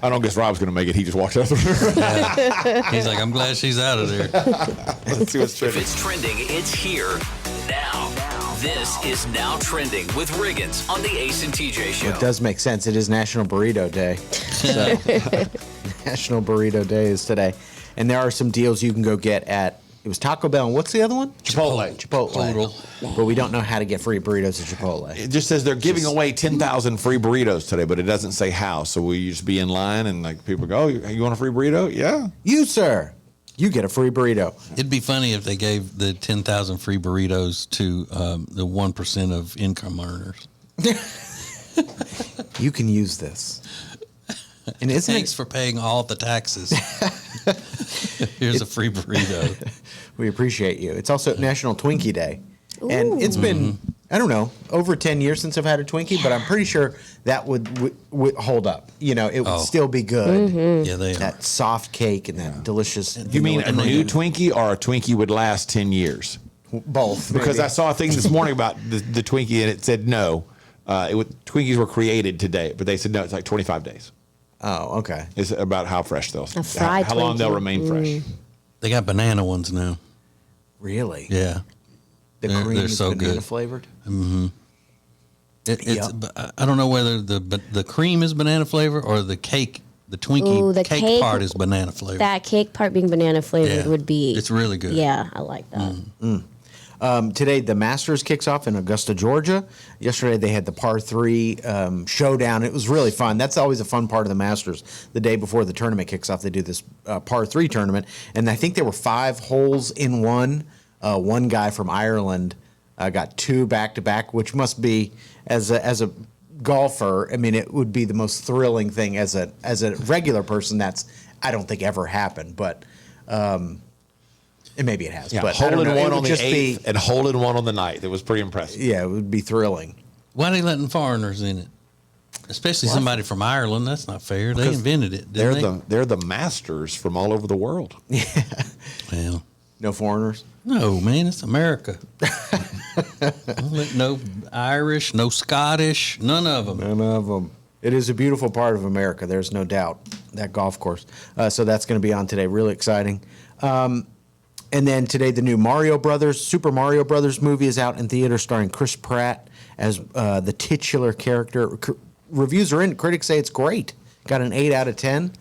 don't guess Rob's going to make it. He just walked out the room. Yeah. He's like, I'm glad she's out of there. Let's see what's trending. If it's trending, it's here now. This is Now Trending with Riggins on the Ace and TJ Show. It does make sense. It is National Burrito Day. So, National Burrito Day is today. And there are some deals you can go get at, it was Taco Bell, and what's the other one? Chipotle. But we don't know how to get free burritos at Chipotle. It just says they're giving away 10,000 free burritos today, but it doesn't say how. So will you just be in line and like people go, oh, you want a free burrito? Yeah. You, sir. You get a free burrito. It'd be funny if they gave the 10,000 free burritos to the 1% of income earners. You can use this. And Thanks for paying all the taxes. Here's a free burrito. We appreciate you. It's also National Twinkie Day. And it's been, I don't know, over 10 years since I've had a Twinkie, but I'm pretty sure that would hold up. It would still be good. Yeah, they are. That soft cake and that delicious. You mean a new Twinkie or a Twinkie would last 10 years? Both. Because I saw a thing this morning about the Twinkie and it said no. Twinkies were created today, but they said no, it's like 25 days. Oh, okay. It's about how fresh they'll, how long they'll remain fresh. They got banana ones now. Really? Yeah. Cream they're is so banana good. flavored? Mm-hmm. I don't know whether the cream is banana flavor or the cake The Twinkie Ooh, the cake part is banana flavored. That cake part being banana flavored Yeah. would be. It's really good. Yeah, I like that. Today, the Masters kicks off in Augusta, Georgia. Yesterday, they had the par 3 showdown. It was really fun. That's always a fun part of the Masters. The day before the tournament kicks off, they do this par 3 tournament. And I think there were 5 holes in one. One guy from Ireland got 2 back-to-back, which must be, as a golfer, I mean, it would be the most thrilling thing. As a regular person, that's, I don't think, ever happened. But... and maybe it has, Yeah, but hole I don't in know. It one would on the just 8th be, and hole in one on the 9th. It was pretty impressive. yeah, it would be thrilling. Why are they letting foreigners in it? Especially somebody from Ireland. That's not fair. They Because invented it, didn't They're the masters from all over the world. Well, No foreigners. no, man, it's America. Don't let no Irish, no Scottish, none of them. None of them. It is a beautiful part of America. There's no doubt. That golf course. So that's going to be on today. Really exciting. And then today, the new Super Mario Brothers movie is out in theaters, starring Chris Pratt as the titular character. Reviews are in. Critics say it's great. Got an 8 out of 10.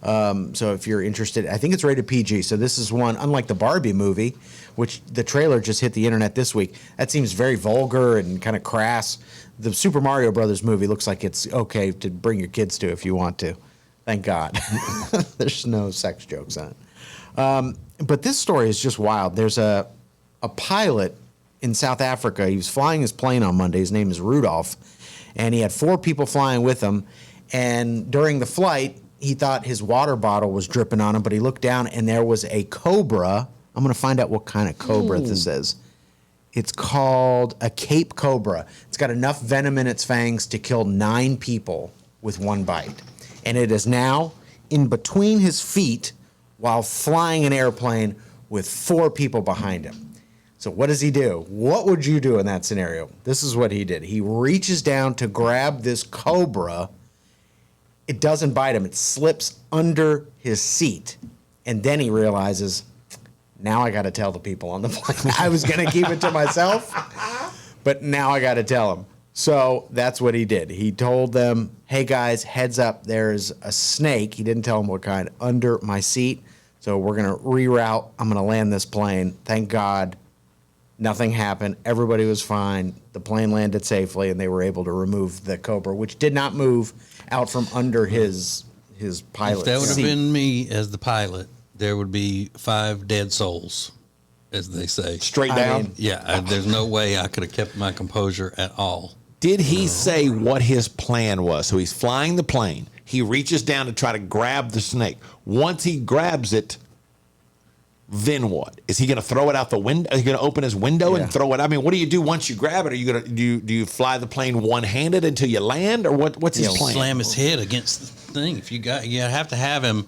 So if you're interested, I think it's rated PG. So this is one, unlike the Barbie movie, which the trailer just hit the internet this week. That seems very vulgar and kind of crass. The Super Mario Brothers movie looks like it's okay to bring your kids to if you want to. Thank God. There's no sex jokes on it. But this story is just wild. There's a pilot in South Africa. He was flying his plane on Monday. His name is Rudolph. And he had 4 people flying with him. And during the flight, he thought his water bottle was dripping on him, but he looked down and there was a cobra. I'm going to find out what kind of cobra this is. It's called a Cape Cobra. It's got enough venom in its fangs to kill 9 people with one bite. And it is now in between his feet while flying an airplane with 4 people behind him. So what does he do? What would you do in that scenario? This is what he did. He reaches down to grab this cobra. It doesn't bite him. It slips under his seat. And then he realizes, now I got to tell the people on the plane. I was going to keep it to myself, but now I got to tell them. So that's what he did. He told them, hey guys, heads up, there's a snake. He didn't tell them what kind, under my seat. So we're going to reroute. I'm going to land this plane. Thank God, nothing happened. Everybody was fine. The plane landed safely, and they were able to remove the cobra, which did not move out from under his pilot's If that would have seat. been me as the pilot, there would be 5 dead souls, as they say. Straight down? Yeah, there's no way I could have kept my composure at all. Did he say what his plan was? So he's flying the plane. He reaches down to try to grab the snake. Once he grabs it, then what? Is he going to throw it out the window? Is he going to open his window and throw it? I mean, what do you do once you grab it? Are you going to do you fly the plane one-handed until you land, or what's his plan? Slam his head against the thing. If you have to have him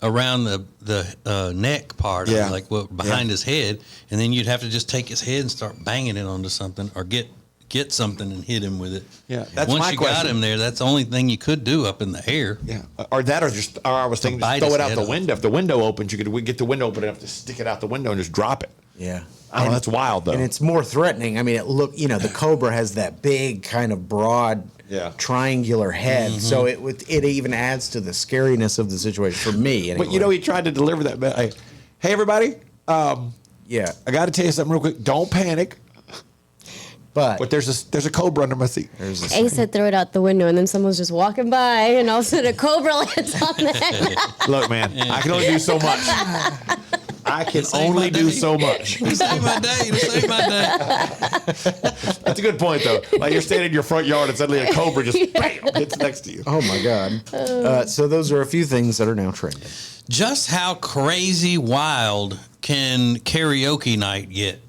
around the neck part, Yeah. like behind his head, and then you'd have to just take his head and start banging it onto something, or get something and hit him with it. Yeah, that's once my you got question. him there, that's the only thing you could do up in the air. Yeah, or I was thinking, just bite throw his it out head the off. window. If the window opens, you could get the window open enough to stick it out the window and just drop it. Yeah. I don't know. That's wild, though. And it's more threatening. I mean, the cobra has that big kind of broad triangular head. Mm-hmm. So it even adds to the scariness of the situation for me. Anyway. But he tried to deliver that. Hey, everybody. Yeah. I got to tell you something real quick. Don't panic. But there's a cobra under my seat. Ace said throw it out the window, and then someone's just walking by, and all of a sudden a cobra lands on them. Look, man, I can only do so much. I can only do so much. You saved my day. You saved my day. That's a good point, though. Like you're standing in your front yard and suddenly a cobra just bam hits next to you. Oh my God. So those are a few things that are now trending. Just how crazy wild can karaoke night get?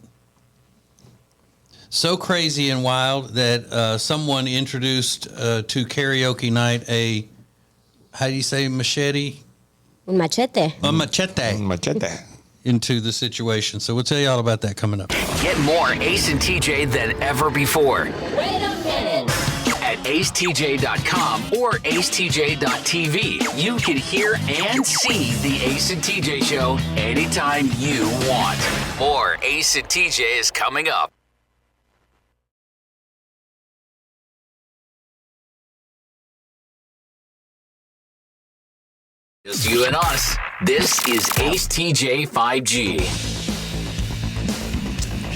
So crazy and wild that someone introduced to karaoke night how do you say machete? Un machete. A machete. Machete. Into the situation. So we'll tell you all about that coming up. Get more Ace and TJ than ever before. At acetj.com or acetj.tv. You can hear and see the Ace and TJ show anytime you want. More Ace and TJ is coming up. Just you and us. This is Ace TJ 5G.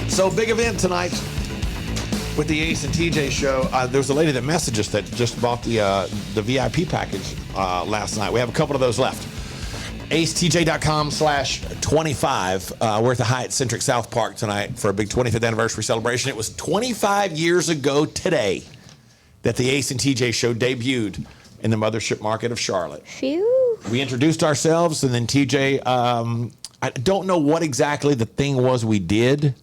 So big event tonight with the Ace and TJ show. There was a lady that messaged us that just bought the VIP package last night. We have a couple of those left. AceTJ.com/25. We're at the Hyatt Centric South Park tonight for a big 25th anniversary celebration. It was 25 years ago today that the Ace and TJ show debuted in the mothership market of Charlotte. Phew. We introduced ourselves, and then TJ, I don't know what exactly the thing was we did,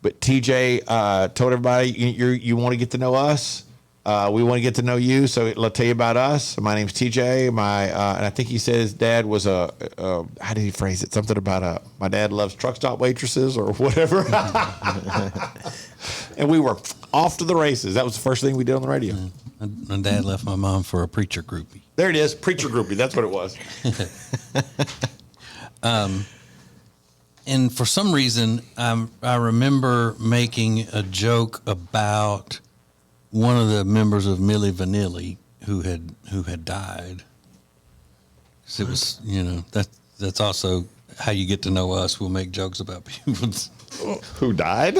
but TJ told everybody, you want to get to know us? We want to get to know you, so I'll tell you about us. My name's TJ. And I think he said his dad was how did he phrase it? Something about my dad loves truck stop waitresses or whatever. And we were off to the races. That was the first thing we did on the radio. My dad left my mom for a preacher groupie. There it is, preacher groupie. That's what it was. And for some reason, I remember making a joke about one of the members of Milli Vanilli who had died. So it was, that's also how you get to know us. We'll make jokes about people who died.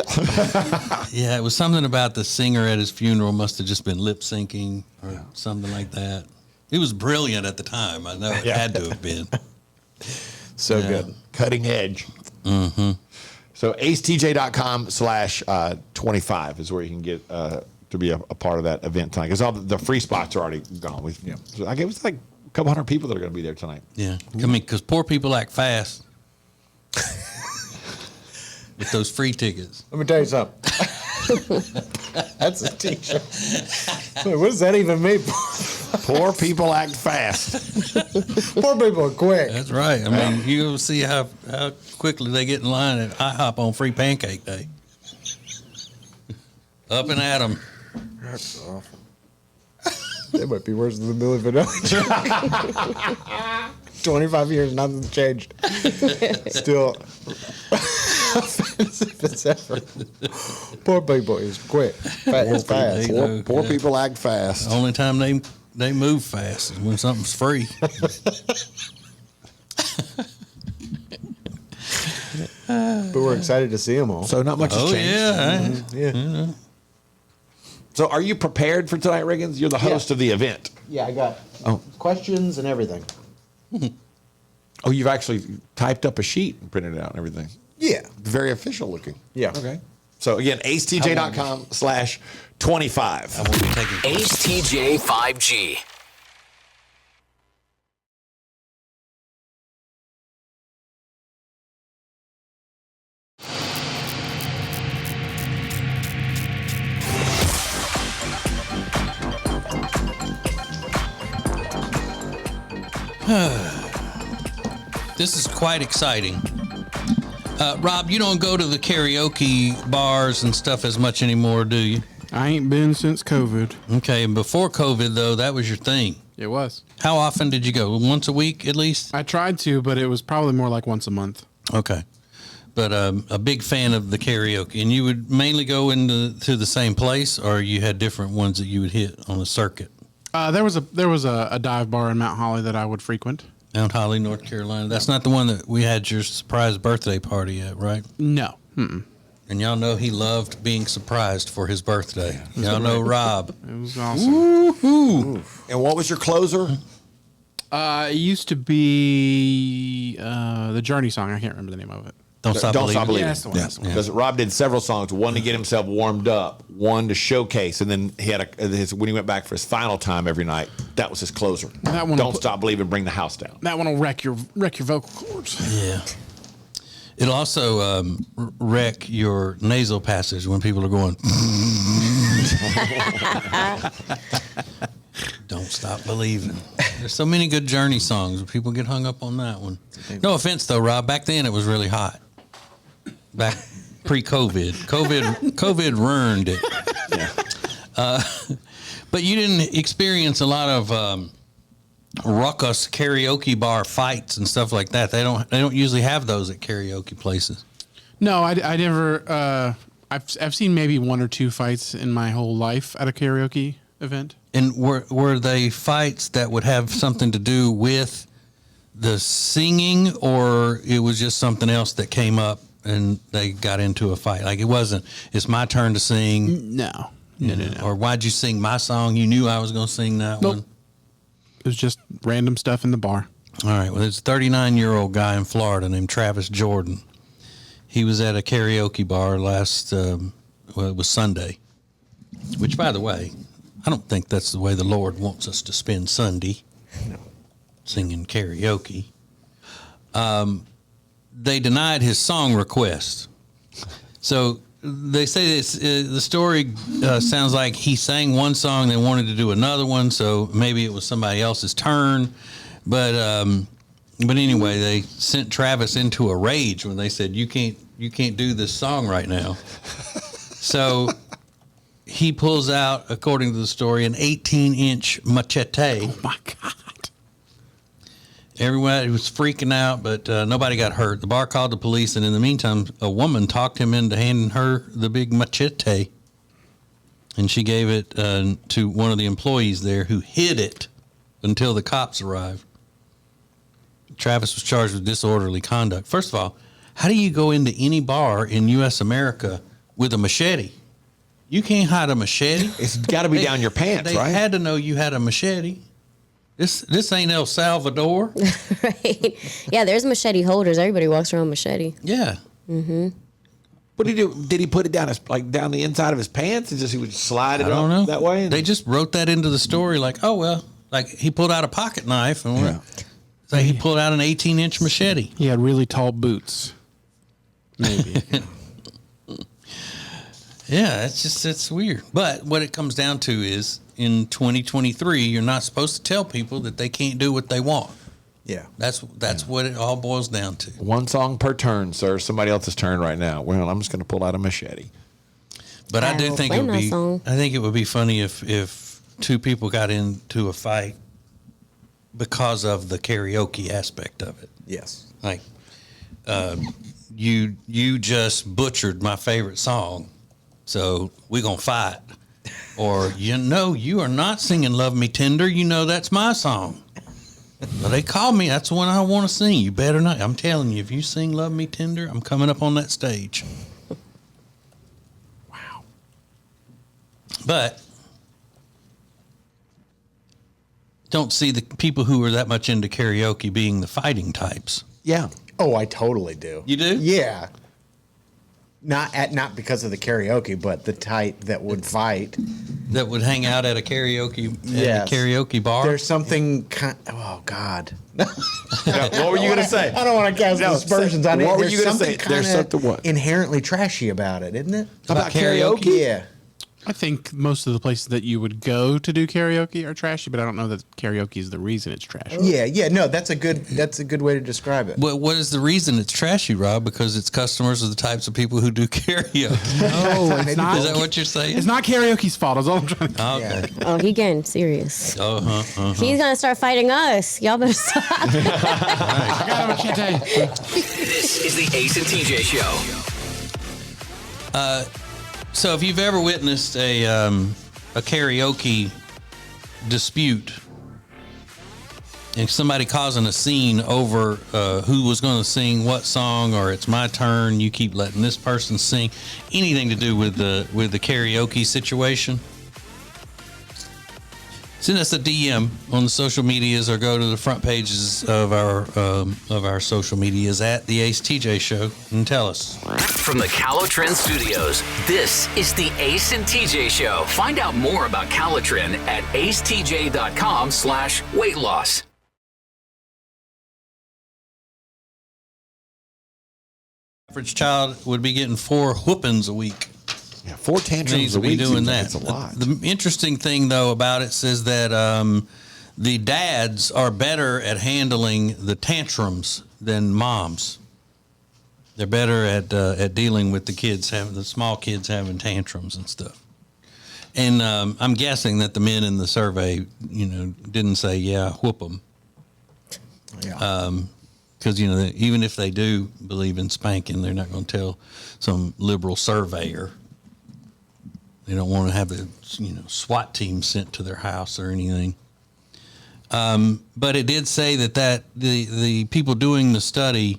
Yeah, it was something about the singer at his funeral must have just been lip syncing or something like that. It was brilliant at the time. I know it had to have been. So good. Cutting edge. Mm-hmm. So acetj.com/25 is where you can get to be a part of that event tonight. Because all the free spots are already gone. So I guess it's like a couple hundred people that are going to be there tonight. Yeah. I mean, because poor people act fast with those free tickets. Let me tell you something. That's a t-shirt. Wait, what does that even mean? Poor people act fast. Poor people are quick. That's right. I mean, you'll see how quickly they get in line at IHOP on free pancake day. Up and at 'em. That's awful. They might be worse than the Milli Vanilli. 25 years, nothing's changed. Still offensive as ever. Poor people is quick. Fast. Poor people act fast. The only time they move fast is when something's free. But we're excited to see them all. So not much has changed. Yeah. Yeah. So are you prepared for tonight, Riggins? You're the host of the event. Yeah, I got questions and everything. Oh, you've actually typed up a sheet and printed it out and everything. Yeah. Very official looking. Yeah. Okay. So again, acetj.com/25. Ace TJ 5G. This is quite exciting. Rob, you don't go to the karaoke bars and stuff as much anymore, do you? I ain't been since COVID. Okay, and before COVID, though, that was your thing. It was. How often did you go? Once a week, at least? I tried to, but it was probably more like once a month. Okay. But a big fan of the karaoke. And you would mainly go to the same place, or you had different ones that you would hit on the circuit? There was a dive bar in Mount Holly that I would frequent. Mount Holly, North Carolina. That's not the one that we had your surprise birthday party at, right? No. Mm-mm. And y'all know he loved being surprised for his birthday. Y'all know Rob. It was awesome. Woo-hoo. And what was your closer? It used to be the Journey song. I can't remember the name of it. Don't Stop Believing. Yeah, that's the one. That's the one. Because Rob did several songs, one to get himself warmed up, one to showcase, and then he had when he went back for his final time every night, that was his closer. That one Don't Stop Believing, Bring the House Down. That one will wreck your vocal cords. Yeah. It'll also wreck your nasal passage when people are going. Don't Stop Believing. There's so many good Journey songs. People get hung up on that one. No offense, though, Rob. Back then, it was really hot. Back pre-COVID. COVID ruined it. Yeah. But you didn't experience a lot of ruckus karaoke bar fights and stuff like that. They don't usually have those at karaoke places. No, I never. I've seen maybe one or two fights in my whole life at a karaoke event. And were they fights that would have something to do with the singing, or it was just something else that came up and they got into a fight? Like, it wasn't, it's my turn to sing. No. Or why'd you sing my song? You knew I was going to sing that one. It was just random stuff in the bar. All right. Well, there's a 39-year-old guy in Florida named Travis Jordan. He was at a karaoke bar it was Sunday, which, by the way, I don't think that's the way the Lord wants us to spend Sunday. No. Singing karaoke. They denied his song request. So they say the story sounds like he sang one song, they wanted to do another one, so maybe it was somebody else's turn. But anyway, they sent Travis into a rage when they said, you can't do this song right now. So he pulls out, according to the story, an 18-inch machete. Oh my God. Everyone was freaking out, but nobody got hurt. The bar called the police, and in the meantime, a woman talked him into handing her the big machete, and she gave it to one of the employees there, who hid it until the cops arrived. Travis was charged with disorderly conduct. First of all, how do you go into any bar in U.S. America with a machete? You can't hide a machete. It's got to be down your pants, they right? They had to know you had a machete. This ain't El Salvador. Right. Yeah, there's machete holders. Everybody walks around with machete. Yeah. Mm-hmm. What did he do? Did he put it down down the inside of his pants and he would slide it I don't know. that way? They just wrote that into the story like, oh, well, like he pulled out a pocket knife and he pulled out an 18-inch machete. He had really tall boots. Maybe. Yeah, it's weird. But what it comes down to is, in 2023, you're not supposed to tell people that they can't do what they want. Yeah. That's what it all boils down to. One song per turn, sir. Somebody else's turn right now. Well, I'm just going to pull out a machete. But I do think I think it would be funny if two people got into a fight because of the karaoke aspect of it. Yes. Like, you just butchered my favorite song, so we're going to fight. Or, you are not singing Love Me Tender. You know that's my song. Well, they called me. That's the one I want to sing. You better not. I'm telling you, if you sing Love Me Tender, I'm coming up on that stage. Wow. But don't see the people who are that much into karaoke being the fighting types. Yeah. Oh, I totally do. You do? Yeah. Not because of the karaoke, but the type that would fight. That would hang out at a karaoke Yes. bar. There's something oh God. What were you going to say? I don't want to cast aspersions on it. What were There's you going to say? something There's kinda something what? inherently trashy about it, isn't it? About karaoke? Yeah. I think most of the places that you would go to do karaoke are trashy, but I don't know that karaoke is the reason it's trashy. Yeah. No, that's a good way to describe it. What is the reason it's trashy, Rob? Because its customers are the types of people who do karaoke. No, it's not. Is that what you're saying? It's not karaoke's fault. That's all I'm trying to Okay. Oh, he getting serious. Uh-huh. He's gonna start fighting us. Y'all better stop. I got a machete. This is the Ace and TJ Show. So if you've ever witnessed a karaoke dispute and somebody causing a scene over who was going to sing what song, or it's my turn, you keep letting this person sing, anything to do with the karaoke situation, send us a DM on the social medias or go to the front pages of our social medias at the Ace TJ Show and tell us. From the Calitrin Studios, this is the Ace and TJ Show. Find out more about Calitrin at acetj.com/weight loss. Average child would be getting 4 whoopings a week. Yeah, 4 tantrums Needs a to be week. doing That's that. a lot. The interesting thing, though, about it says that the dads are better at handling the tantrums than moms. They're better at dealing with the small kids having tantrums and stuff. And I'm guessing that the men in the survey, didn't say, "Yeah, whoop them." Yeah. Because even if they do believe in spanking, they're not going to tell some liberal surveyor. They don't want to have the SWAT team sent to their house or anything. But it did say that the people doing the study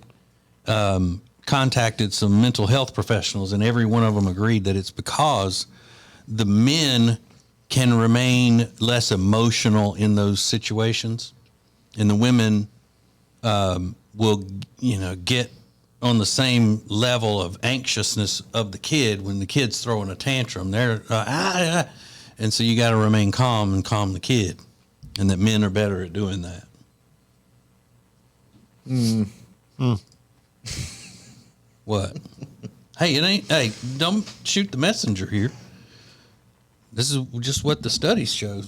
contacted some mental health professionals, and every one of them agreed that it's because the men can remain less emotional in those situations, and the women will get on the same level of anxiousness of the kid when the kid's throwing a tantrum. They're and so you got to remain calm and calm the kid, and that men are better at doing that. What? Hey, it ain't. Hey, don't shoot the messenger here. This is just what the studies show.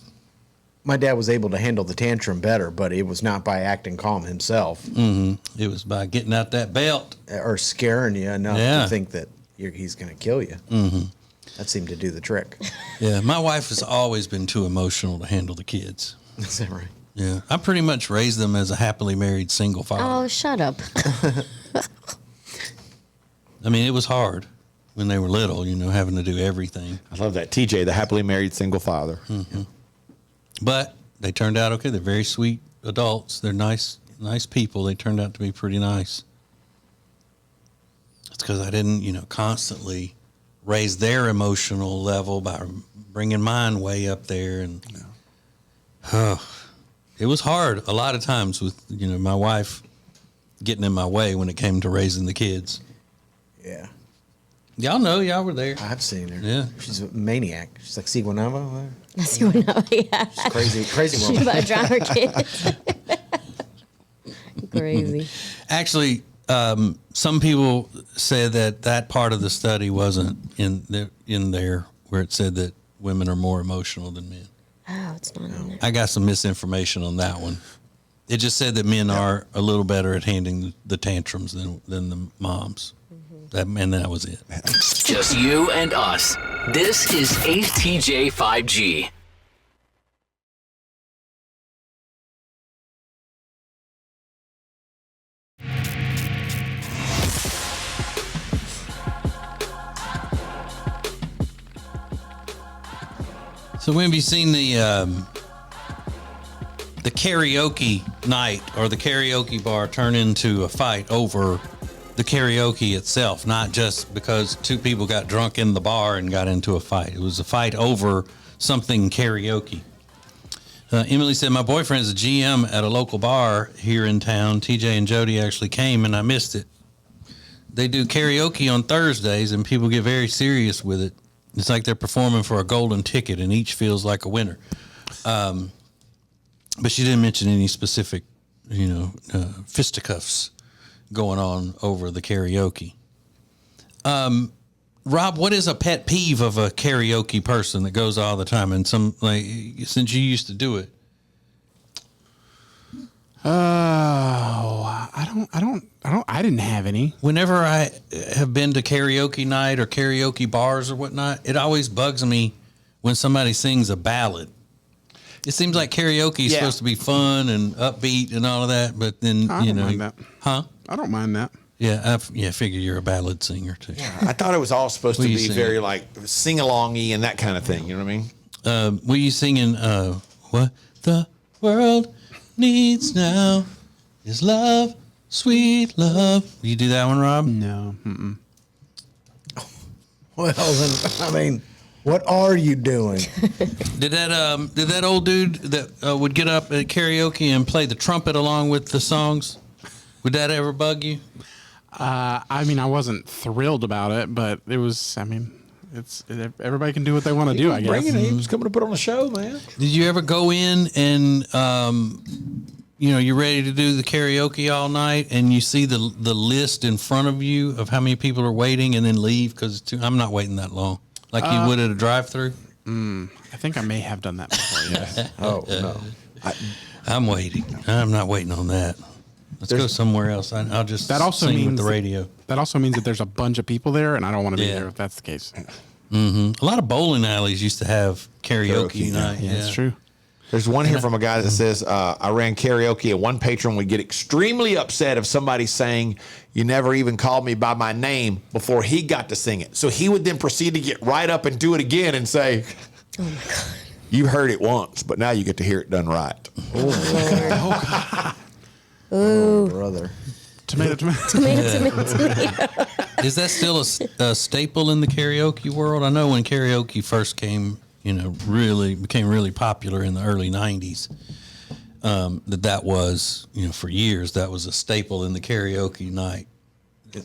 My dad was able to handle the tantrum better, but it was not by acting calm himself. It was by getting out that belt. Or scaring you enough to think that he's going to kill you. That seemed to do the trick. Yeah, my wife has always been too emotional to handle the kids. Is that right? Yeah, I pretty much raised them as a happily married single father. Oh, shut up. I mean, it was hard when they were little, having to do everything. I love that. TJ, the happily married single father. But they turned out okay. They're very sweet adults. They're nice people. They turned out to be pretty nice. It's because I didn't, constantly raise their emotional level by bringing mine way up there. And it was hard a lot of times with, my wife getting in my way when it came to raising the kids. Yeah. Y'all know, y'all were there. I've seen her. Yeah. She's a maniac. She's like Siguanova. Yeah. She's crazy She's woman. about to drown her kids. Crazy. Actually, some people said that part of the study wasn't in there where it said that women are more emotional than men. Oh, it's not in there. I got some misinformation on that one. It just said that men are a little better at handling the tantrums than the moms. And that was it. Just you and us. This is Ace TJ 5G. So when have you seen the karaoke night or the karaoke bar turn into a fight over the karaoke itself, not just because two people got drunk in the bar and got into a fight. It was a fight over something karaoke. Emily said, my boyfriend's a GM at a local bar here in town. TJ and Jody actually came and I missed it. They do karaoke on Thursdays and people get very serious with it. It's like they're performing for a golden ticket and each feels like a winner. But she didn't mention any specific, fisticuffs going on over the karaoke. Rob, what is a pet peeve of a karaoke person that goes all the time? And since you used to do it. I didn't have any. Whenever I have been to karaoke night or karaoke bars or whatnot, it always bugs me when somebody sings a ballad. It seems like karaoke is supposed to be fun and upbeat and all of that, but then, I don't mind that. Huh? I don't mind that. Yeah, I figure you're a ballad singer too. Yeah, I thought it was all supposed to Will you be sing very it? like sing-along-y and that kind of thing. You know what I mean? Were you singing, what the world needs now is love, sweet love. Will you do that one, Rob? No. Mm-mm. Well, then, what are you doing? Did that old dude that would get up at karaoke and play the trumpet along with the songs? Would that ever bug you? I wasn't thrilled about it, but it was. It's everybody can do what they want to do. I guess. Bring it in. He was coming to put on a show, man. Did you ever go in and you're ready to do the karaoke all night and you see the list in front of you of how many people are waiting and then leave because I'm not waiting that long like you would at a drive-through? I think I may have done that before. Yes. Oh, no. I'm waiting. I'm not waiting on that. Let's go somewhere else. I'll just That also sing means with the radio. That also means that there's a bunch of people there, and I don't want to be there if that's the case. A lot of bowling alleys used to have karaoke night. Yeah, that's true. There's one here from a guy that says, I ran karaoke and one patron would get extremely upset if somebody sang, "You never even called me by my name," before he got to sing it. So he would then proceed to get right up and do it again and say, Oh my God. "You heard it once, but now you get to hear it done right." Oh, brother. Tomato. Tomato. Is that still a staple in the karaoke world? I know when karaoke first came, really became really popular in the early 90s, that was, for years, that was a staple in the karaoke night.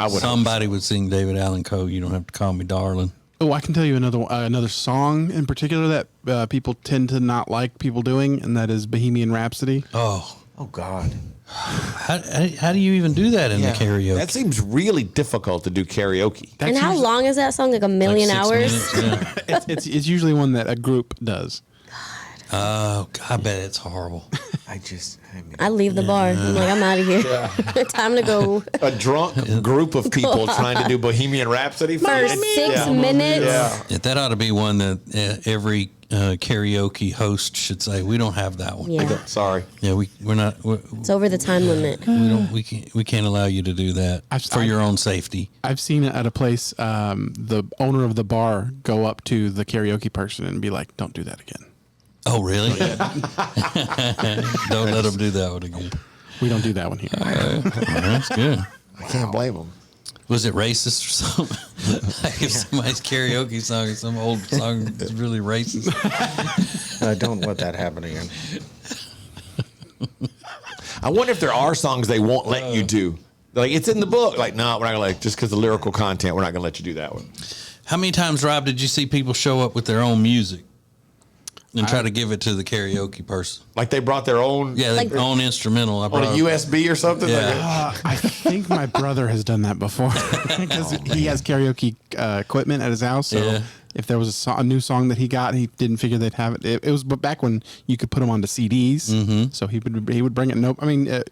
Somebody would sing David Allan Coe, "You Don't Have to Call Me Darling." Oh, I can tell you another song in particular that people tend to not like people doing, and that is Bohemian Rhapsody. Oh God. How do you even do that in the karaoke? That seems really difficult to do karaoke. And how long is that song? Like a million Like 6 hours? minutes, yeah. It's usually one that a group does. Oh, I bet it's horrible. I leave the bar. I'm like, I'm out of here. Time to go. A drunk group of people trying to do Bohemian Rhapsody For 6 minutes. Yeah, that ought to be one that every karaoke host should say. We don't have that one. Yeah. Sorry. Yeah, we're not. It's over the time limit. We can't allow you to do that for your own safety. I've seen it at a place. The owner of the bar go up to the karaoke person and be like, "Don't do that again." Oh, really? Don't let them do that one again. We don't do that one here. That's good. I can't blame them. Was it racist or something? Like if somebody's karaoke song is some old song that's really racist. Don't let that happen again. I wonder if there are songs they won't let you do. Like, it's in the book. Like, no, we're not going to just because of lyrical content, we're not going to let you do that one. How many times, Rob, did you see people show up with their own music and try to give it to the karaoke person? Like they brought their own... Yeah, their own instrumental. On a USB or something? Yeah. I think my brother has done that before because he has karaoke equipment at his house. So if there was a new song that he got, he didn't figure they'd have it. It was back when you could put them onto CDs. Mm-hmm. So he would bring it.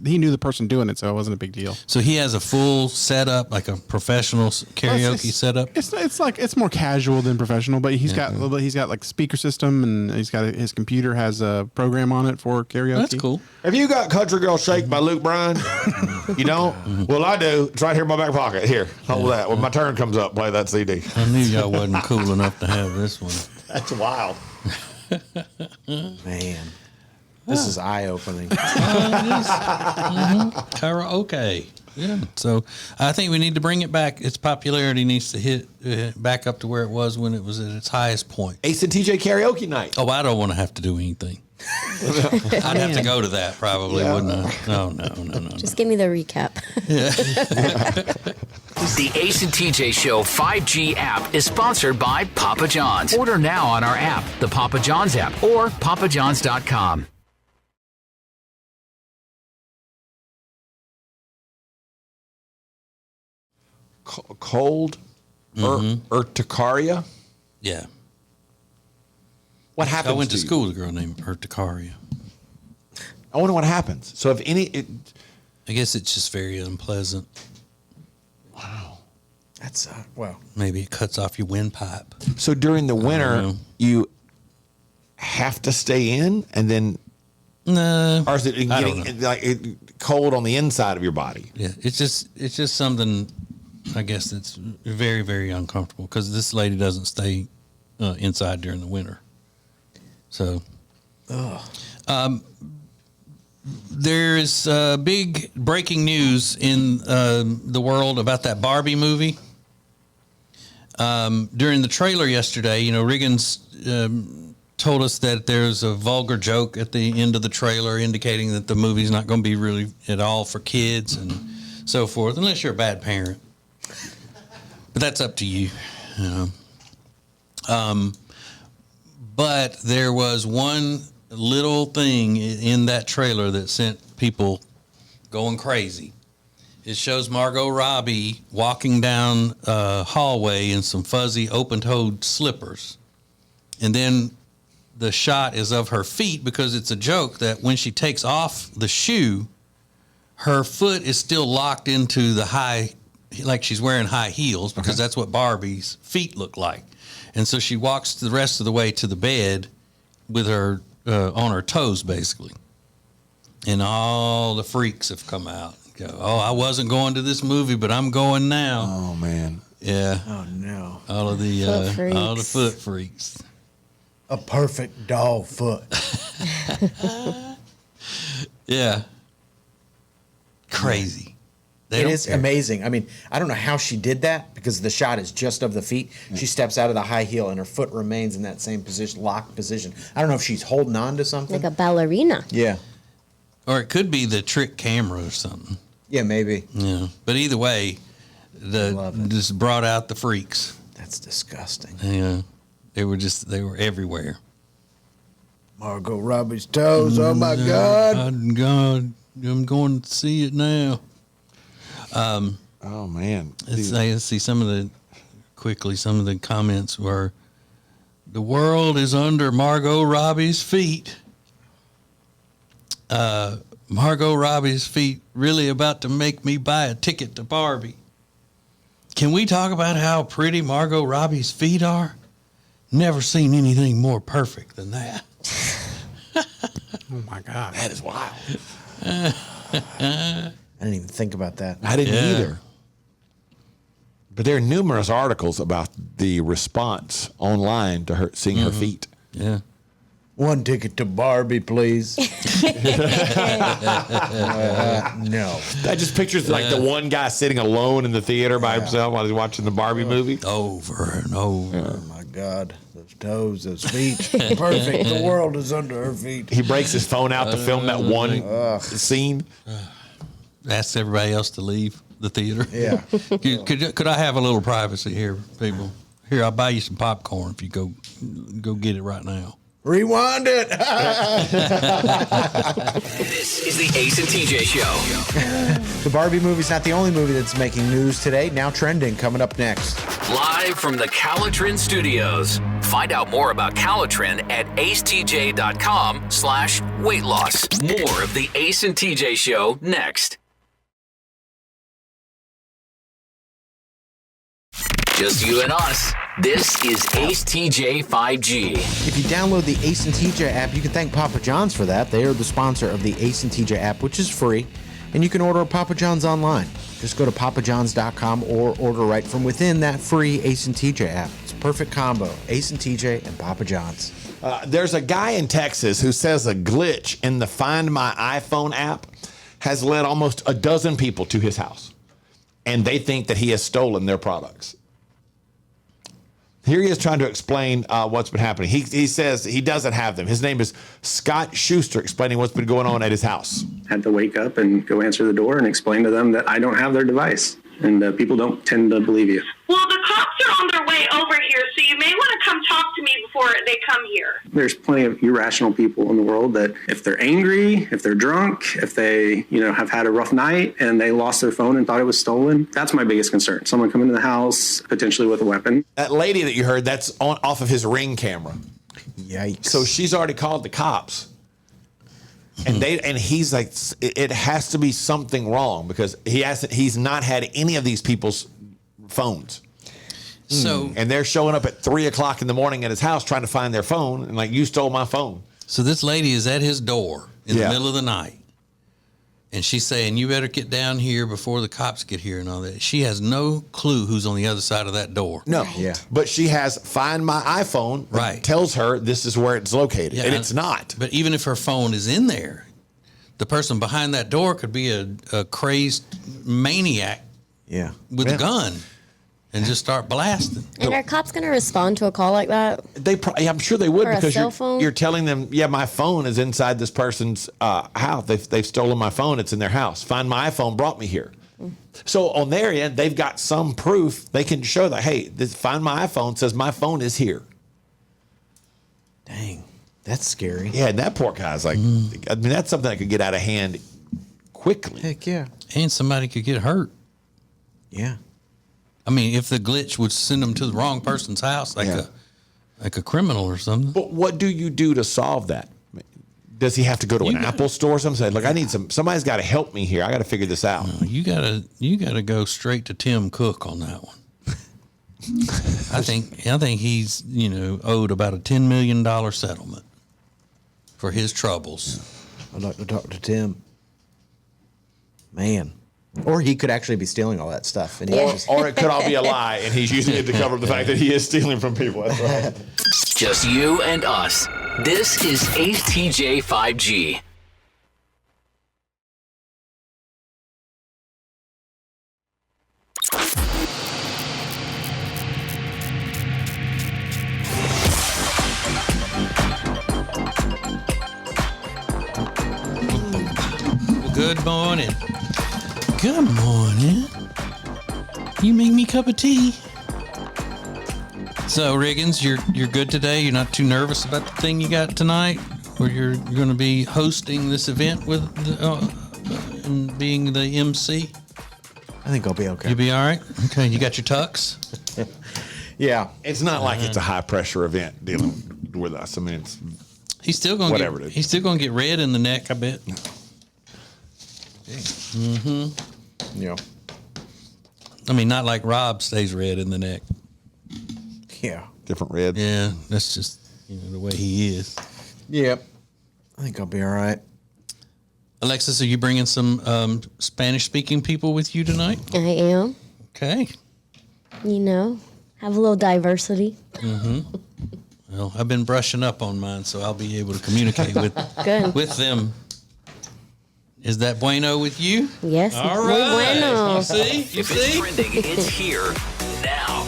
He knew the person doing it, so it wasn't a big deal. So he has a full setup, like a professional karaoke setup. It's more casual than professional, but he's got like speaker system, and his computer has a program on it for karaoke. That's cool. Have you got "Country Girl Shake" by Luke Bryan? You don't? Well, I do. It's right here in my back pocket. Here, hold that. When my turn comes up, play that CD. I knew y'all wasn't cool enough to have this one. That's wild. Man, this is eye-opening. Karaoke. Yeah. So I think we need to bring it back. Its popularity needs to hit back up to where it was when it was at its highest point. Ace and TJ karaoke night. Oh, I don't want to have to do anything. I'd have to go to that probably, wouldn't I? No. Just give me the recap. The Ace and TJ Show 5G app is sponsored by Papa John's. Order now on our app, the Papa John's app, or papajohns.com. Cold urticaria. Yeah. What happens? I went to school with a girl named Urticaria. I wonder what happens. So if I guess it's just very unpleasant. Wow. That's well. Maybe it cuts off your windpipe. So during the winter, you have to stay in, and then no, or is it getting cold on the inside of your body? Yeah, it's just something. I guess that's very, very uncomfortable because this lady doesn't stay inside during the winter. So, there's big breaking news in the world about that Barbie movie. During the trailer yesterday, Riggins told us that there's a vulgar joke at the end of the trailer indicating that the movie's not going to be really at all for kids and so forth, unless you're a bad parent. But that's up to you. But there was one little thing in that trailer that sent people going crazy. It shows Margot Robbie walking down a hallway in some fuzzy open-toed slippers. And then the shot is of her feet because it's a joke that when she takes off the shoe, her foot is still locked into the high, like she's wearing high heels because that's what Barbie's feet look like. And so she walks the rest of the way to the bed with her on her toes, basically. And all the freaks have come out. Go, oh, I wasn't going to this movie, but I'm going now. Oh man. Yeah. Oh no. All of the all the foot freaks. A perfect doll foot. Yeah. Crazy. It is amazing. I mean, I don't know how she did that because the shot is just of the feet. She steps out of the high heel and her foot remains in that same position, locked position. I don't know if she's holding on to something. Like a ballerina. Yeah. Or it could be the trick camera or something. Yeah, maybe. Yeah. But either way, just brought out the freaks. That's disgusting. Yeah. They were everywhere. Margot Robbie's toes. Oh my God. God, I'm going to see it now. Oh man. Let's see some of the comments were, the world is under Margot Robbie's feet. Margot Robbie's feet really about to make me buy a ticket to Barbie. Can we talk about how pretty Margot Robbie's feet are? Never seen anything more perfect than that. Oh my God. That is wild. I didn't even think about that. I didn't either. But there are numerous articles about the response online to her seeing her feet. Yeah. One ticket to Barbie, please. No. I just pictures like the one guy sitting alone in the theater by himself while he's watching the Barbie movie. Over and over. Oh my God. Those toes, those feet. Perfect. The world is under her feet. He breaks his phone out to film that one scene. Asks everybody else to leave the theater. Yeah. Could I have a little privacy here, people? Here, I'll buy you some popcorn if you go get it right now. Rewind it. This is the Ace and TJ Show. The Barbie movie's not the only movie that's making news today. Now trending, coming up next. Live from the Calitrin Studios. Find out more about Calitrin at acetj.com/weight loss. More of the Ace and TJ Show next. Just you and us. This is Ace TJ 5G. If you download the Ace and TJ app, you can thank Papa John's for that. They are the sponsor of the Ace and TJ app, which is free, and you can order a Papa John's online. Just go to papajohns.com or order right from within that free Ace and TJ app. It's a perfect combo, Ace and TJ and Papa John's. There's a guy in Texas who says a glitch in the Find My iPhone app has led almost a dozen people to his house, and they think that he has stolen their products. Here he is trying to explain what's been happening. He says he doesn't have them. His name is Scott Schuster, explaining what's been going on at his house. Had to wake up and go answer the door and explain to them that I don't have their device. And people don't tend to believe you. Well, the cops are on their way over here, so you may want to come talk to me before they come here. There's plenty of irrational people in the world that if they're angry, if they're drunk, if they, have had a rough night and they lost their phone and thought it was stolen, that's my biggest concern. Someone coming into the house, potentially with a weapon. That lady that you heard, that's off of his Ring camera. Yikes. So she's already called the cops. And he's like, it has to be something wrong because he's not had any of these people's phones. So and they're showing up at 3:00 in the morning at his house trying to find their phone, and like, you stole my phone. So this lady is at his door in the middle of the night, and she's saying, "You better get down here before the cops get here," and all that. She has no clue who's on the other side of that door. No, but she has Find My iPhone. Right, tells her this is where it's located, and it's not. But even if her phone is in there, the person behind that door could be a crazed maniac. Yeah, with a gun. And just start blasting. And are cops going to respond to a call like that? I'm sure they would, For a because cell phone? you're telling them, my phone is inside this person's house. They've stolen my phone. It's in their house. Find My iPhone brought me here. So on their end, they've got some proof. They can show that, hey, this Find My iPhone says my phone is here. Dang, that's scary. Yeah, and that poor guy's like, I mean, that's something that could get out of hand quickly. Heck yeah. And somebody could get hurt. Yeah. I mean, if the glitch would send them to the wrong person's house, like a criminal or something. But what do you do to solve that? Does he have to go to an Apple store or something? Say, look, I need somebody's got to help me here. I got to figure this out. You gotta go straight to Tim Cook on that one. I think he's owed about a $10 million settlement for his troubles. I'd like to talk to Tim. Man. Or he could actually be stealing all that stuff. And Or it could all be a lie, and he's using it to cover up the fact that he is stealing from people. That's right. Just you and us. This is Ace TJ 5G. Good morning. Good morning. You make me a cup of tea. So, Riggins, you're good today? You're not too nervous about the thing you got tonight? Where you're going to be hosting this event with and being the MC? I think I'll be okay. You'll be all right? Okay, you got your tux? Yeah. It's not like it's a high pressure event dealing with us. I mean, it's He's still going whatever to it is. He's still going to get red in the neck, I bet. Mm-hmm. Yeah. I mean, not like Rob stays red in the neck. Yeah. Different red. Yeah, that's just the way he is. Yep. I think I'll be all right. Alexis, are you bringing some Spanish-speaking people with you tonight? I am. Okay. Have a little diversity. Mm-hmm. Well, I've been brushing up on mine, so I'll be able to communicate with them. Is that bueno with you? Yes. All muy right. bueno. You see? If it's trending, it's here now.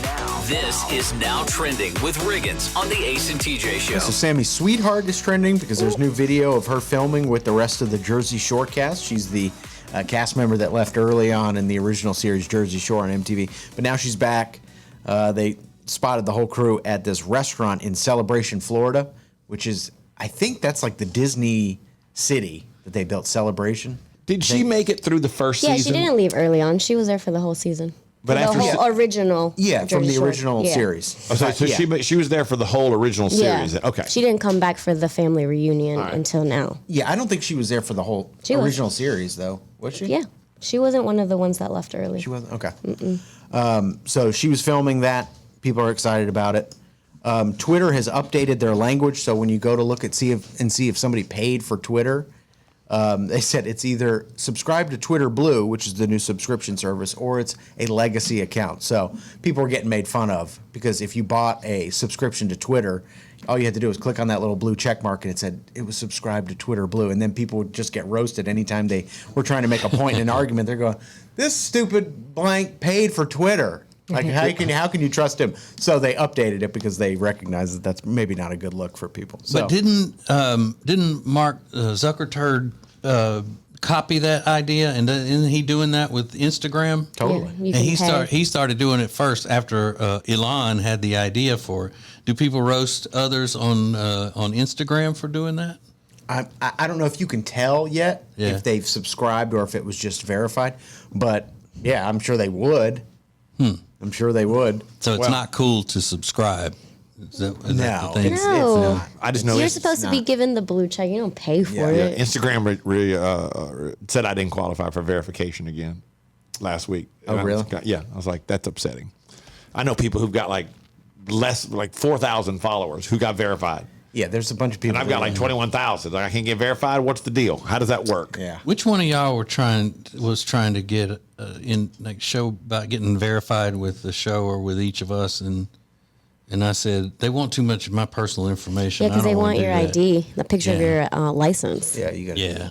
This is Now Trending with Riggins on the Ace and TJ Show. So Sammy's sweetheart is trending because there's new video of her filming with the rest of the Jersey Shore cast. She's the cast member that left early on in the original series Jersey Shore on MTV. But now she's back. They spotted the whole crew at this restaurant in Celebration, Florida, which is, I think that's like the Disney city that they built, Celebration. Did she make it through the first season? Yeah, she didn't leave early on. She was there for the whole season. But For after the whole original. Yeah, from Jersey the Shore. original Yeah. series. Oh, so Yeah. she was there for the whole original series. Yeah. Okay. She didn't come back for the family reunion until now. Yeah, I don't think she was there for the whole She was. original series, though. Was she? Yeah. She wasn't one of the ones that left early. She wasn't? Okay. So she was filming that. People are excited about it. Twitter has updated their language, so when you go to look at see if somebody paid for Twitter, they said it's either subscribe to Twitter Blue, which is the new subscription service, or it's a legacy account. So people are getting made fun of because if you bought a subscription to Twitter, all you had to do was click on that little blue check mark and it said it was subscribed to Twitter Blue, and then people would just get roasted anytime they were trying to make a point in an argument. They're going, "This stupid blank paid for Twitter. Like how can you trust him?" So they updated it because they recognize that that's maybe not a good look for people. So, But didn't Mark Zuckerberg copy that idea, and isn't he doing that with Instagram? Totally. Yeah, you And can pay. he started doing it first after Elon had the idea for it. Do people roast others on Instagram for doing that? I don't know if you can tell yet if they've subscribed or if it was just verified, but yeah, I'm sure they would. I'm sure they would. So it's not cool to subscribe. Is that the thing? No. I just know You're it's supposed to be given the blue check. You don't pay for Yeah, it. Instagram said I didn't qualify for verification again last week. Oh, And I was really? I was like, that's upsetting. I know people who've got like 4,000 followers who got verified. Yeah, there's a bunch of people. And I've got like 21,000. Like, I can't get verified. What's the deal? How does that work? Yeah. Which one of y'all was trying to get show about getting verified with the show or with each of us, and I said they want too much of my personal information. Yeah, because I they don't want wanna your do that. ID, the picture of your license. Yeah, you got. Yeah,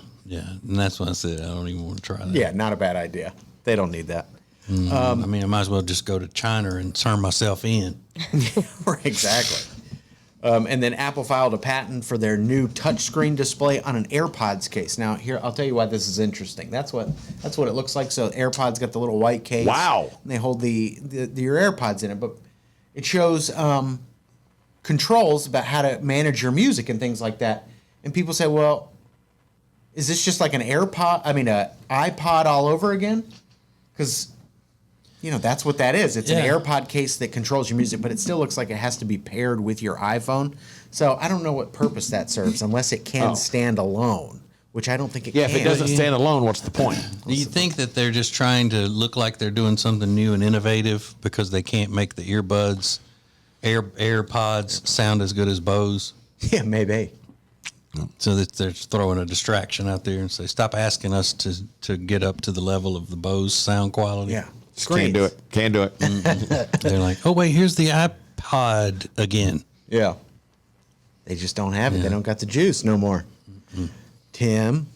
and that's why I said I don't even want to try that. Yeah, not a bad idea. They don't need that. I mean, I might as well just go to China and turn myself in. Right, exactly. And then Apple filed a patent for their new touchscreen display on an AirPods case. Now, here I'll tell you why this is interesting. That's what it looks like. So AirPods got the little white case. Wow. And they hold your AirPods in it, but it shows controls about how to manage your music and things like that. And people say, well, is this just like an iPod all over again? Because that's what that is. It's an AirPod case that controls your music, but it still looks like it has to be paired with your iPhone. So I don't know what purpose that serves unless it can stand alone, which I don't think it can. Yeah, if it doesn't stand alone, what's the point? Do you think that they're just trying to look like they're doing something new and innovative because they can't make the AirPods sound as good as Bose? Yeah, maybe. So that they're throwing a distraction out there and say, stop asking us to get up to the level of the Bose sound quality. Yeah. Just can't do it. Can't do it. They're like, oh, wait, here's the iPod again. Yeah. They just don't have it. They don't got the juice no more. Timmy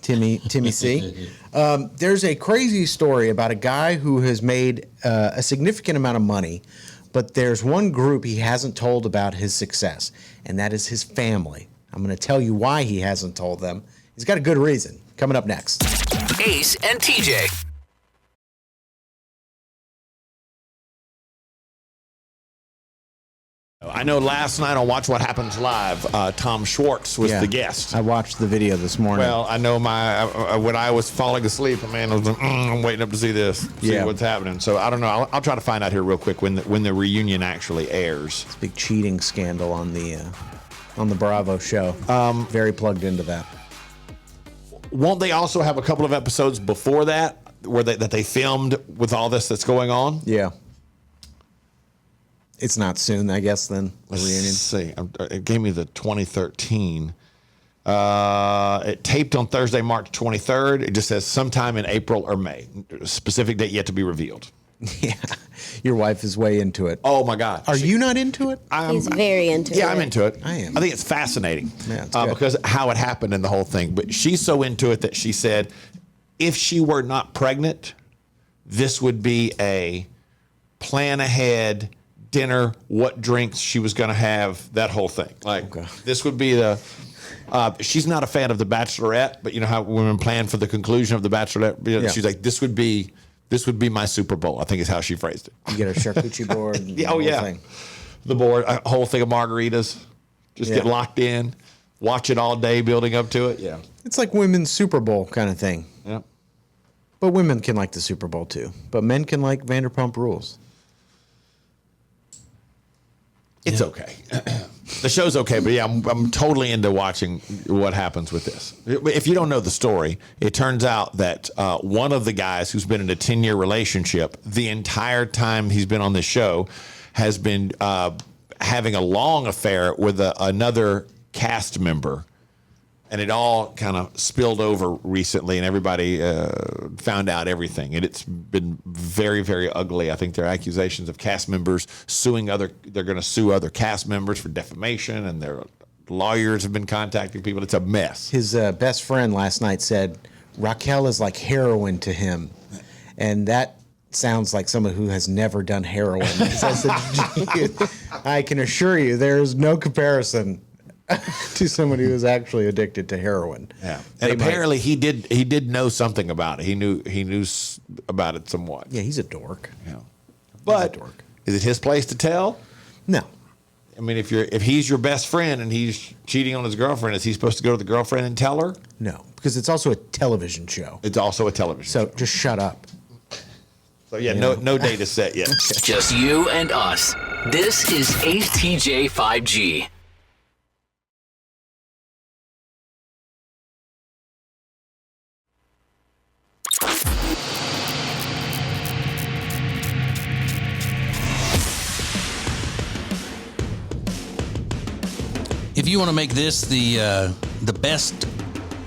C. There's a crazy story about a guy who has made a significant amount of money, but there's one group he hasn't told about his success, and that is his family. I'm going to tell you why he hasn't told them. He's got a good reason. Coming up next. Ace and TJ. I know last night on Watch What Happens Live, Tom Schwartz was the guest. I watched the video this morning. Well, I know when I was falling asleep, I was like, I'm waiting up to see this, see what's happening. So I don't know. I'll try to find out here real quick when the reunion actually airs. It's a big cheating scandal on the Bravo show. Very plugged into that. Won't they also have a couple of episodes before that where that they filmed with all this that's going on? Yeah. It's not soon, I guess, then, the reunion. Let's see. It gave me the 2013. It taped on Thursday, March 23rd. It just says sometime in April or May. Specific date yet to be revealed. Yeah. Your wife is way into it. Oh, my God. Are you not into it? He's very into it. Yeah, I'm into it. I am. I think it's fascinating Yeah, it's good. because how it happened and the whole thing. But she's so into it that she said if she were not pregnant, this would be a plan ahead dinner, what drinks she was going to have, that whole thing. This would be the. She's not a fan of The Bachelorette, but you know how women plan for the conclusion of The Bachelorette. She's like, this would be my Super Bowl. I think is how she phrased it. You get a charcuterie board. And the whole thing. The board, a whole thing of margaritas. Just get locked in, watch it all day, building up to it. Yeah, it's like women's Super Bowl kind of thing. Yeah, but women can like the Super Bowl too. But men can like Vanderpump Rules. It's okay. The show's okay, but yeah, I'm totally into watching what happens with this. If you don't know the story, it turns out that one of the guys who's been in a 10-year relationship, the entire time he's been on this show, has been having a long affair with another cast member. And it all kind of spilled over recently, and everybody found out everything. And it's been very, very ugly. I think there are accusations of cast members they're going to sue other cast members for defamation, and their lawyers have been contacting people. It's a mess. His best friend last night said Raquel is like heroin to him. And that sounds like someone who has never done heroin. So I said, I can assure you there's no comparison to someone who is actually addicted to heroin. Yeah, and apparently he did know something about it. He knew about it somewhat. Yeah, he's a dork. Yeah, but is it his place to tell? No. I mean, if he's your best friend and he's cheating on his girlfriend, is he supposed to go to the girlfriend and tell her? No, because it's also a television show. It's also a television show. So just shut up. So yeah, no date is set yet. Just you and us. This is Ace TJ 5G. If you want to make this the best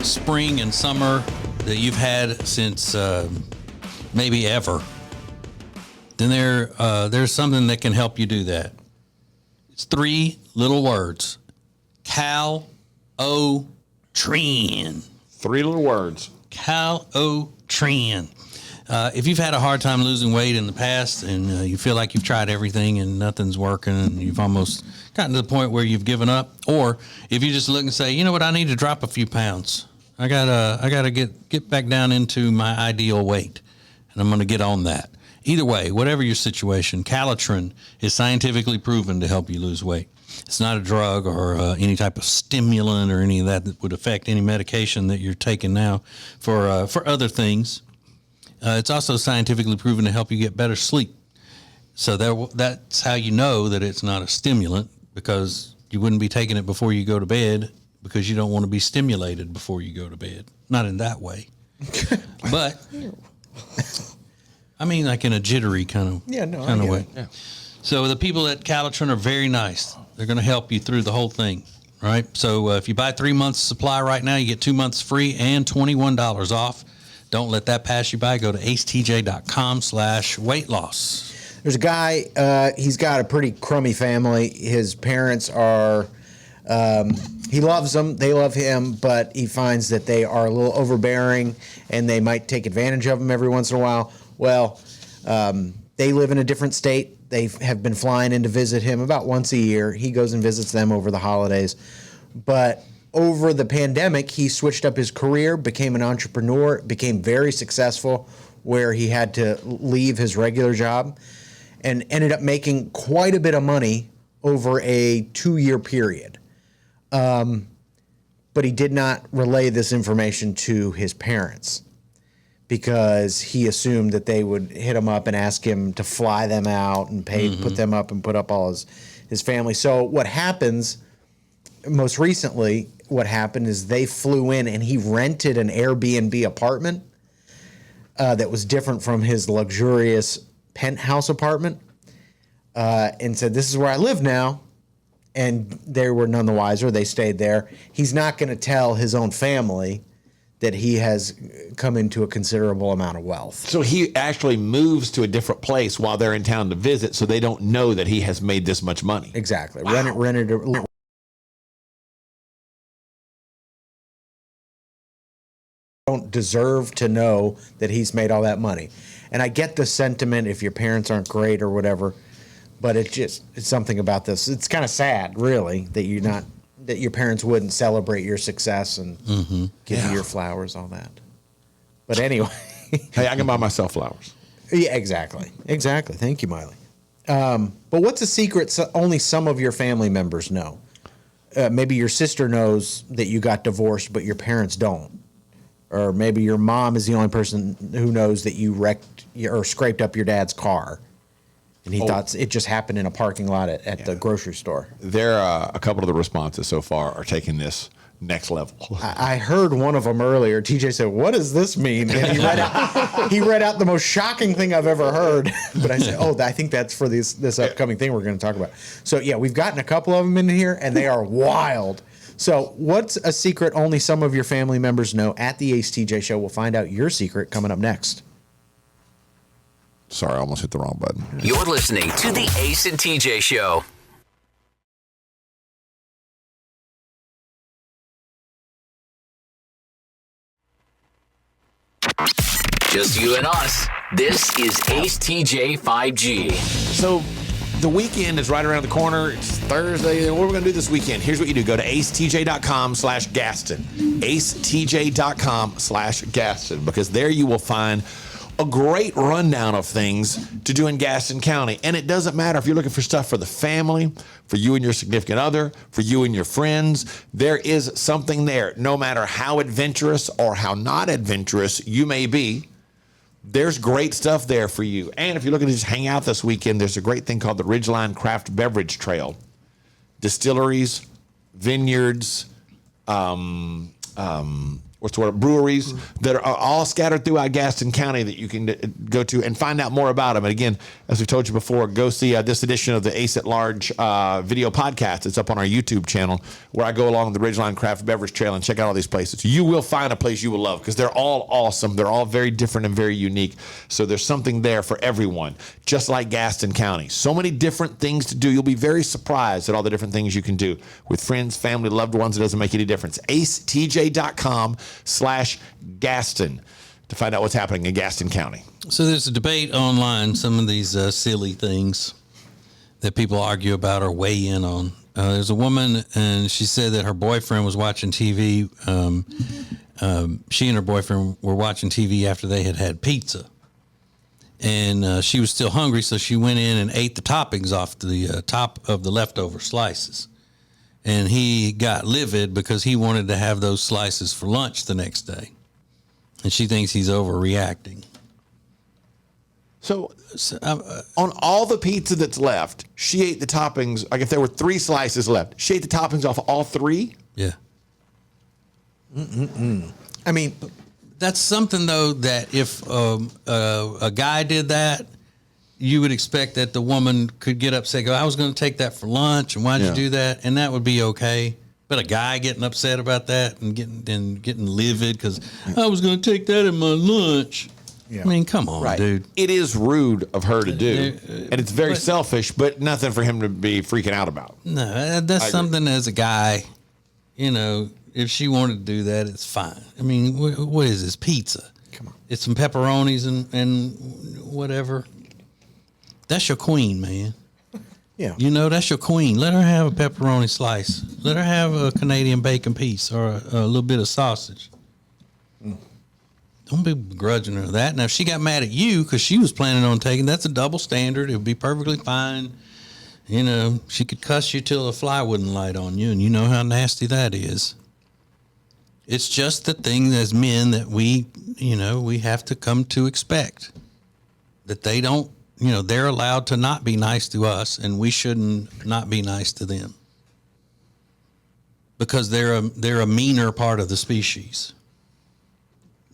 spring and summer that you've had since maybe ever, then there's something that can help you do that. It's 3 little words: Cal-O-Tren. 3 little words. Cal-O-Tren. If you've had a hard time losing weight in the past and you feel like you've tried everything and nothing's working and you've almost gotten to the point where you've given up, or if you just look and say, you know what, I need to drop a few pounds. I gotta get back down into my ideal weight, and I'm gonna get on that. Either way, whatever your situation, Cal-O-Tren is scientifically proven to help you lose weight. It's not a drug or any type of stimulant or any of that would affect any medication that you're taking now for other things. It's also scientifically proven to help you get better sleep. So that's how you know that it's not a stimulant, because you wouldn't be taking it before you go to bed because you don't want to be stimulated before you go to bed. Not in that way. But, I mean, like in a jittery kind of way. Yeah. So the people at Cal-O-Tren are very nice. They're going to help you through the whole thing, right? So if you buy 3 months supply right now, you get 2 months free and $21 off. Don't let that pass you by. Go to acetj.com/weight loss. There's a guy, he's got a pretty crummy family. His parents are, he loves them, they love him, but he finds that they are a little overbearing and they might take advantage of him every once in a while. Well, they live in a different state. They have been flying in to visit him about once a year. He goes and visits them over the holidays. But over the pandemic, he switched up his career, became an entrepreneur, became very successful, where he had to leave his regular job and ended up making quite a bit of money over a 2-year period. But he did not relay this information to his parents because he assumed that they would hit him up and ask him to fly them out and pay, put them up and put up all his family. So what happens, most recently, what happened is they flew in and he rented an Airbnb apartment that was different from his luxurious penthouse apartment, and said, "This is where I live now." And they were none the wiser. They stayed there. He's not going to tell his own family that he has come into a considerable amount of wealth. So he actually moves to a different place while they're in town to visit, so they don't know that he has made this much money. Exactly. Wow. Rented don't deserve to know that he's made all that money. And I get the sentiment if your parents aren't great or whatever, but it's something about this. It's kind of sad, really, that your parents wouldn't celebrate your success and give you your flowers, all that. But anyway. Hey, I can buy myself flowers. Yeah, exactly. Exactly. Thank you, Miley. But what's a secret only some of your family members know? Maybe your sister knows that you got divorced, but your parents don't. Or maybe your mom is the only person who knows that you wrecked or scraped up your dad's car. And he thought it just happened in a parking lot at the grocery store. There are a couple of the responses so far are taking this next level. I heard one of them earlier. TJ said, "What does this mean?" And he read out the most shocking thing I've ever heard. But I said, "Oh, I think that's for this upcoming thing we're going to talk about." So yeah, we've gotten a couple of them in here, and they are wild. So what's a secret only some of your family members know? At the Ace TJ Show, we'll find out your secret coming up next. Sorry, I almost hit the wrong button. You're listening to the Ace and TJ Show. Just you and us. This is Ace TJ 5G. So the weekend is right around the corner. It's Thursday. What are we going to do this weekend? Here's what you do. Go to acetj.com/Gaston. acetj.com/Gaston, because there you will find a great rundown of things to do in Gaston County. And it doesn't matter if you're looking for stuff for the family, for you and your significant other, for you and your friends. There is something there. No matter how adventurous or how not adventurous you may be, there's great stuff there for you. And if you're looking to just hang out this weekend, there's a great thing called the Ridgeline Craft Beverage Trail. Distilleries, vineyards, breweries that are all scattered throughout Gaston County that you can go to and find out more about them. And again, as we told you before, go see this edition of the Ace at Large video podcast. It's up on our YouTube channel where I go along the Ridgeline Craft Beverage Trail and check out all these places. You will find a place you will love because they're all awesome. They're all very different and very unique. So there's something there for everyone, just like Gaston County. So many different things to do. You'll be very surprised at all the different things you can do with friends, family, loved ones. It doesn't make any difference. acetj.com/Gaston to find out what's happening in Gaston County. So there's a debate online, some of these silly things that people argue about or weigh in on. There's a woman, and she said that her boyfriend was watching TV. She and her boyfriend were watching TV after they had pizza. And she was still hungry, so she went in and ate the toppings off the top of the leftover slices. And he got livid because he wanted to have those slices for lunch the next day. And she thinks he's overreacting. So on all the pizza that's left, she ate the toppings. Like if there were 3 slices left, she ate the toppings off all 3? Yeah. I mean, that's something, though, that if a guy did that, you would expect that the woman could get upset, go, I was going to take that for lunch, and why'd you do that? And that would be okay. But a guy getting upset about that and getting livid because I was going to take that in my lunch. Yeah. I mean, come on, dude. It is rude of her to do, and it's very selfish, but nothing for him to be freaking out about. No, that's something as a guy, you know, if she wanted to do that, it's fine. I mean, what is this, pizza? Come on. It's some pepperonis and whatever. That's your queen, man. Yeah. You know, that's your queen. Let her have a pepperoni slice. Let her have a Canadian bacon piece or a little bit of sausage. Don't be begrudging her that. Now, if she got mad at you because she was planning on taking, that's a double standard. It would be perfectly fine. You know, she could cuss you till a fly wouldn't light on you, and you know how nasty that is. It's just the thing as men that we have to come to expect. That they don't, they're allowed to not be nice to us, and we shouldn't not be nice to them. Because they're a meaner part of the species.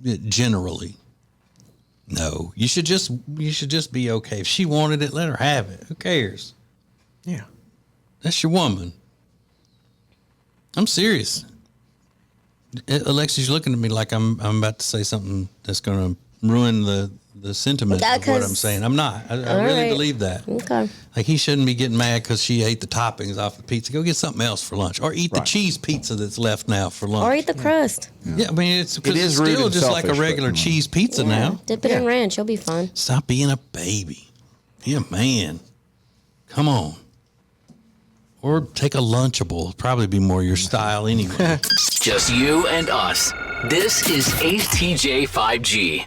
Generally. No. You should just be okay. If she wanted it, let her have it. Who cares? Yeah. That's your woman. I'm serious. Alexis, you're looking at me like I'm about to say something that's going to ruin the sentiment of what I'm saying. I'm not. I really believe that. Okay. Like he shouldn't be getting mad because she ate the toppings off the pizza. Go get something else for lunch, or eat the cheese pizza that's left now for lunch, or eat the crust. Yeah, I mean it's still just like a regular cheese pizza now. Dip it in ranch. You'll be fine. Stop being a baby. Be a man. Come on. Or take a Lunchable. It'll probably be more your style anyway. Just you and us. This is Ace TJ 5G.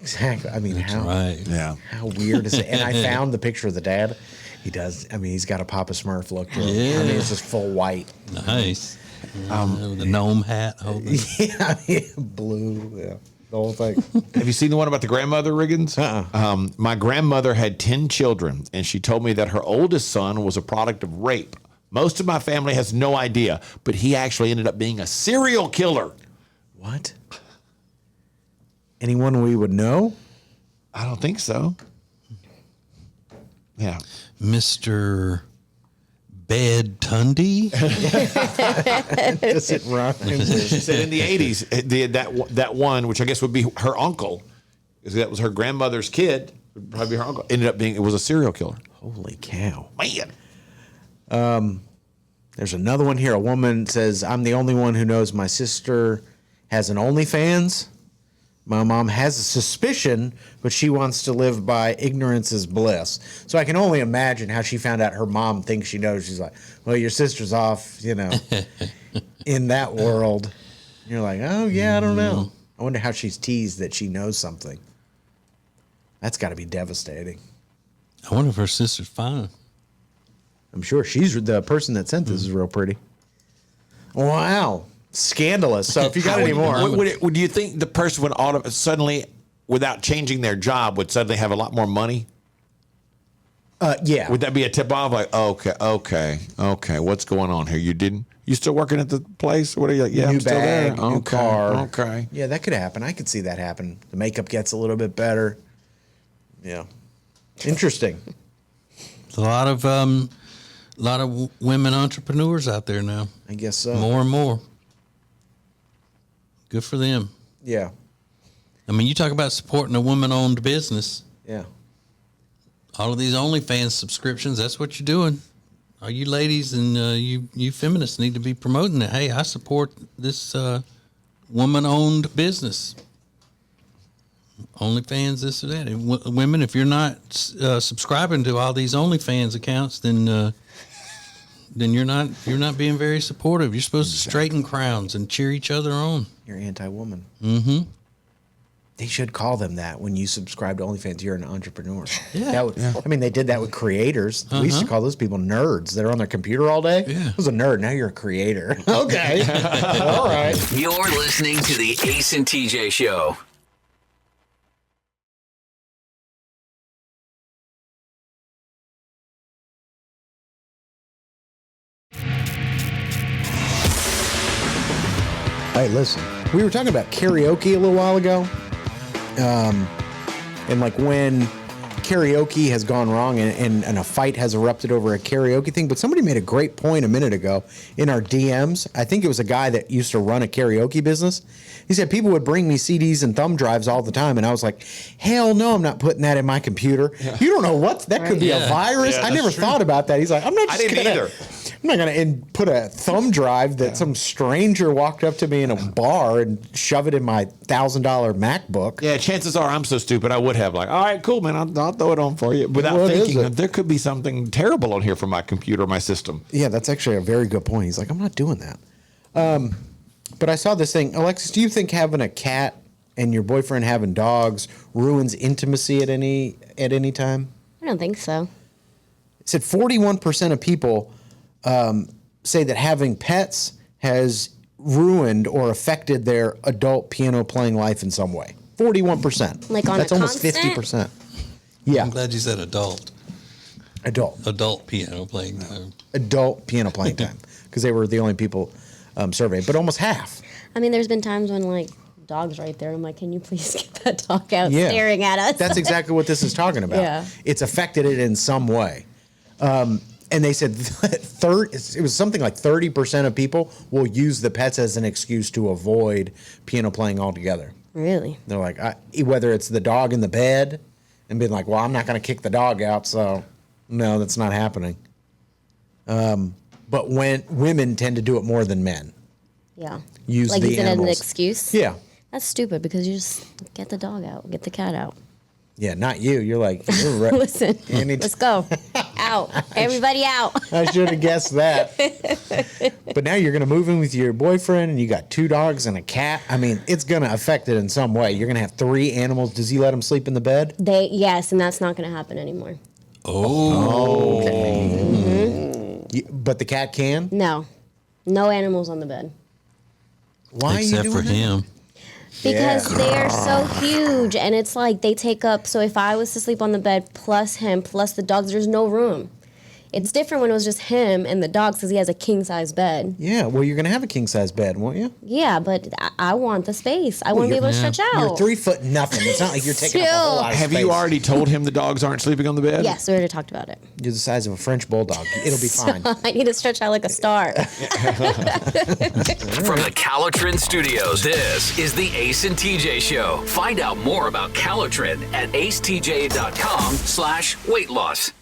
Exactly. I mean, how weird is it? And I found the picture of the dad. He does. I mean, he's got a Papa Smurf look to him. Yeah. I mean, it's just full white. Nice. With the gnome hat. Blue. Yeah. The whole thing. Have you seen the one about the grandmother, Riggins? My grandmother had 10 children, and she told me that her oldest son was a product of rape. Most of my family has no idea, but he actually ended up being a serial killer. What? Anyone we would know? I don't think so. Yeah. Mr. Bed Tundy? Does it rhyme? She said in the 80s, that one, which I guess would be her uncle, because that was her grandmother's kid, would probably be her uncle, ended up being, it was a serial killer. Holy cow. Man. There's another one here. A woman says, I'm the only one who knows my sister has an OnlyFans. My mom has a suspicion, but she wants to live by ignorance is bliss. So I can only imagine how she found out her mom thinks she knows. She's like, well, your sister's off, in that world. And you're like, oh, yeah, I don't know. I wonder how she's teased that she knows something. That's got to be devastating. I wonder if her sister's fine. I'm sure she's the person that sent this is real pretty. Wow. Scandalous. So if you got any more. Would you think the person would suddenly, without changing their job, would suddenly have a lot more money? Yeah. Would that be a tip off? Like, okay. What's going on here? You still working at the place? What are you like? Yeah, new I'm still bag, there. new car. Okay. Yeah, that could happen. I could see that happen. The makeup gets a little bit better. Yeah. Interesting. There's a lot of women entrepreneurs out there now. I guess so. More and more. Good for them. Yeah. I mean, you talk about supporting a woman-owned business. Yeah. All of these OnlyFans subscriptions, that's what you're doing. All you ladies and you feminists need to be promoting it. Hey, I support this woman-owned business. OnlyFans, this or that. And women, if you're not subscribing to all these OnlyFans accounts, then you're not being very supportive. You're supposed to straighten crowns and cheer each other on. You're anti-woman. Mm-hmm. They should call them that when you subscribe to OnlyFans. You're an entrepreneur. Yeah. I mean, they did that with creators. We used to call those people nerds. They're on their computer all day. Yeah. I was a nerd. Now you're a creator. Okay. All right. You're listening to the Ace and TJ Show. Hey, listen. We were talking about karaoke a little while ago. And like when karaoke has gone wrong and a fight has erupted over a karaoke thing. But somebody made a great point a minute ago in our DMs. I think it was a guy that used to run a karaoke business. He said people would bring me CDs and thumb drives all the time. And I was like, hell no, I'm not putting that in my computer. Yeah. You don't know that could be a virus. I never thought about that. He's like, I'm not just going to put a thumb drive that some stranger walked up to me in a bar and shove it in my $1,000 MacBook. Yeah, chances are I'm so stupid I would have all right, cool, man, I'll throw it on for you without thinking that there could be something terrible on here for my computer or my system. Yeah, that's actually a very good point. He's like, I'm not doing that. But I saw this thing. Alexis, do you think having a cat and your boyfriend having dogs ruins intimacy at any time? I don't think so. It said 41% of people say that having pets has ruined or affected their adult piano playing life in some way. 41%. Like on That's a almost constant? 50%. Yeah. I'm glad you said adult. Adult piano playing time. Adult piano playing time. Because they were the only people surveyed. But almost half. I mean, there's been times when, like, dog's right there. I'm like, can you please get that dog out staring at us? That's exactly what this is talking about. Yeah. It's affected it in some way. And they said it was something like 30% of people will use the pets as an excuse to avoid piano playing altogether. Really? They're like, whether it's the dog in the bed and being like, well, I'm not going to kick the dog out, so no, that's not happening. But when women tend to do it more than men. Yeah. Use like, the is it animals. an excuse? Yeah. That's stupid because you just get the dog out, get the cat out. Yeah, not you. You're like, you're right. Listen, let's go. Out. Everybody out. I should have guessed that. But now you're going to move in with your boyfriend and you got 2 dogs and a cat. I mean, it's going to affect it in some way. You're going to have 3 animals. Does he let them sleep in the bed? Yes, and that's not going to happen anymore. Oh. Okay. Mm-hmm. But the cat can? No. No animals on the bed. Why Except are you doing for that? him. Because they're so huge, and it's like they take up. So if I was to sleep on the bed plus him plus the dogs, there's no room. It's different when it was just him and the dogs because he has a king size bed. Yeah, well, you're going to have a king size bed, won't you? Yeah, but I want the space. I want to be able to stretch out. You're 3 foot nothing. It's not like you're taking up a whole lot of Have space. you already told him the dogs aren't sleeping on the bed? Yes, we already talked about it. You're the size of a French bulldog. It'll be fine. I need to stretch out like a star. From the Calotrin Studios, this is the Ace and TJ Show. Find out more about Calotrin at acetj.com/weight loss.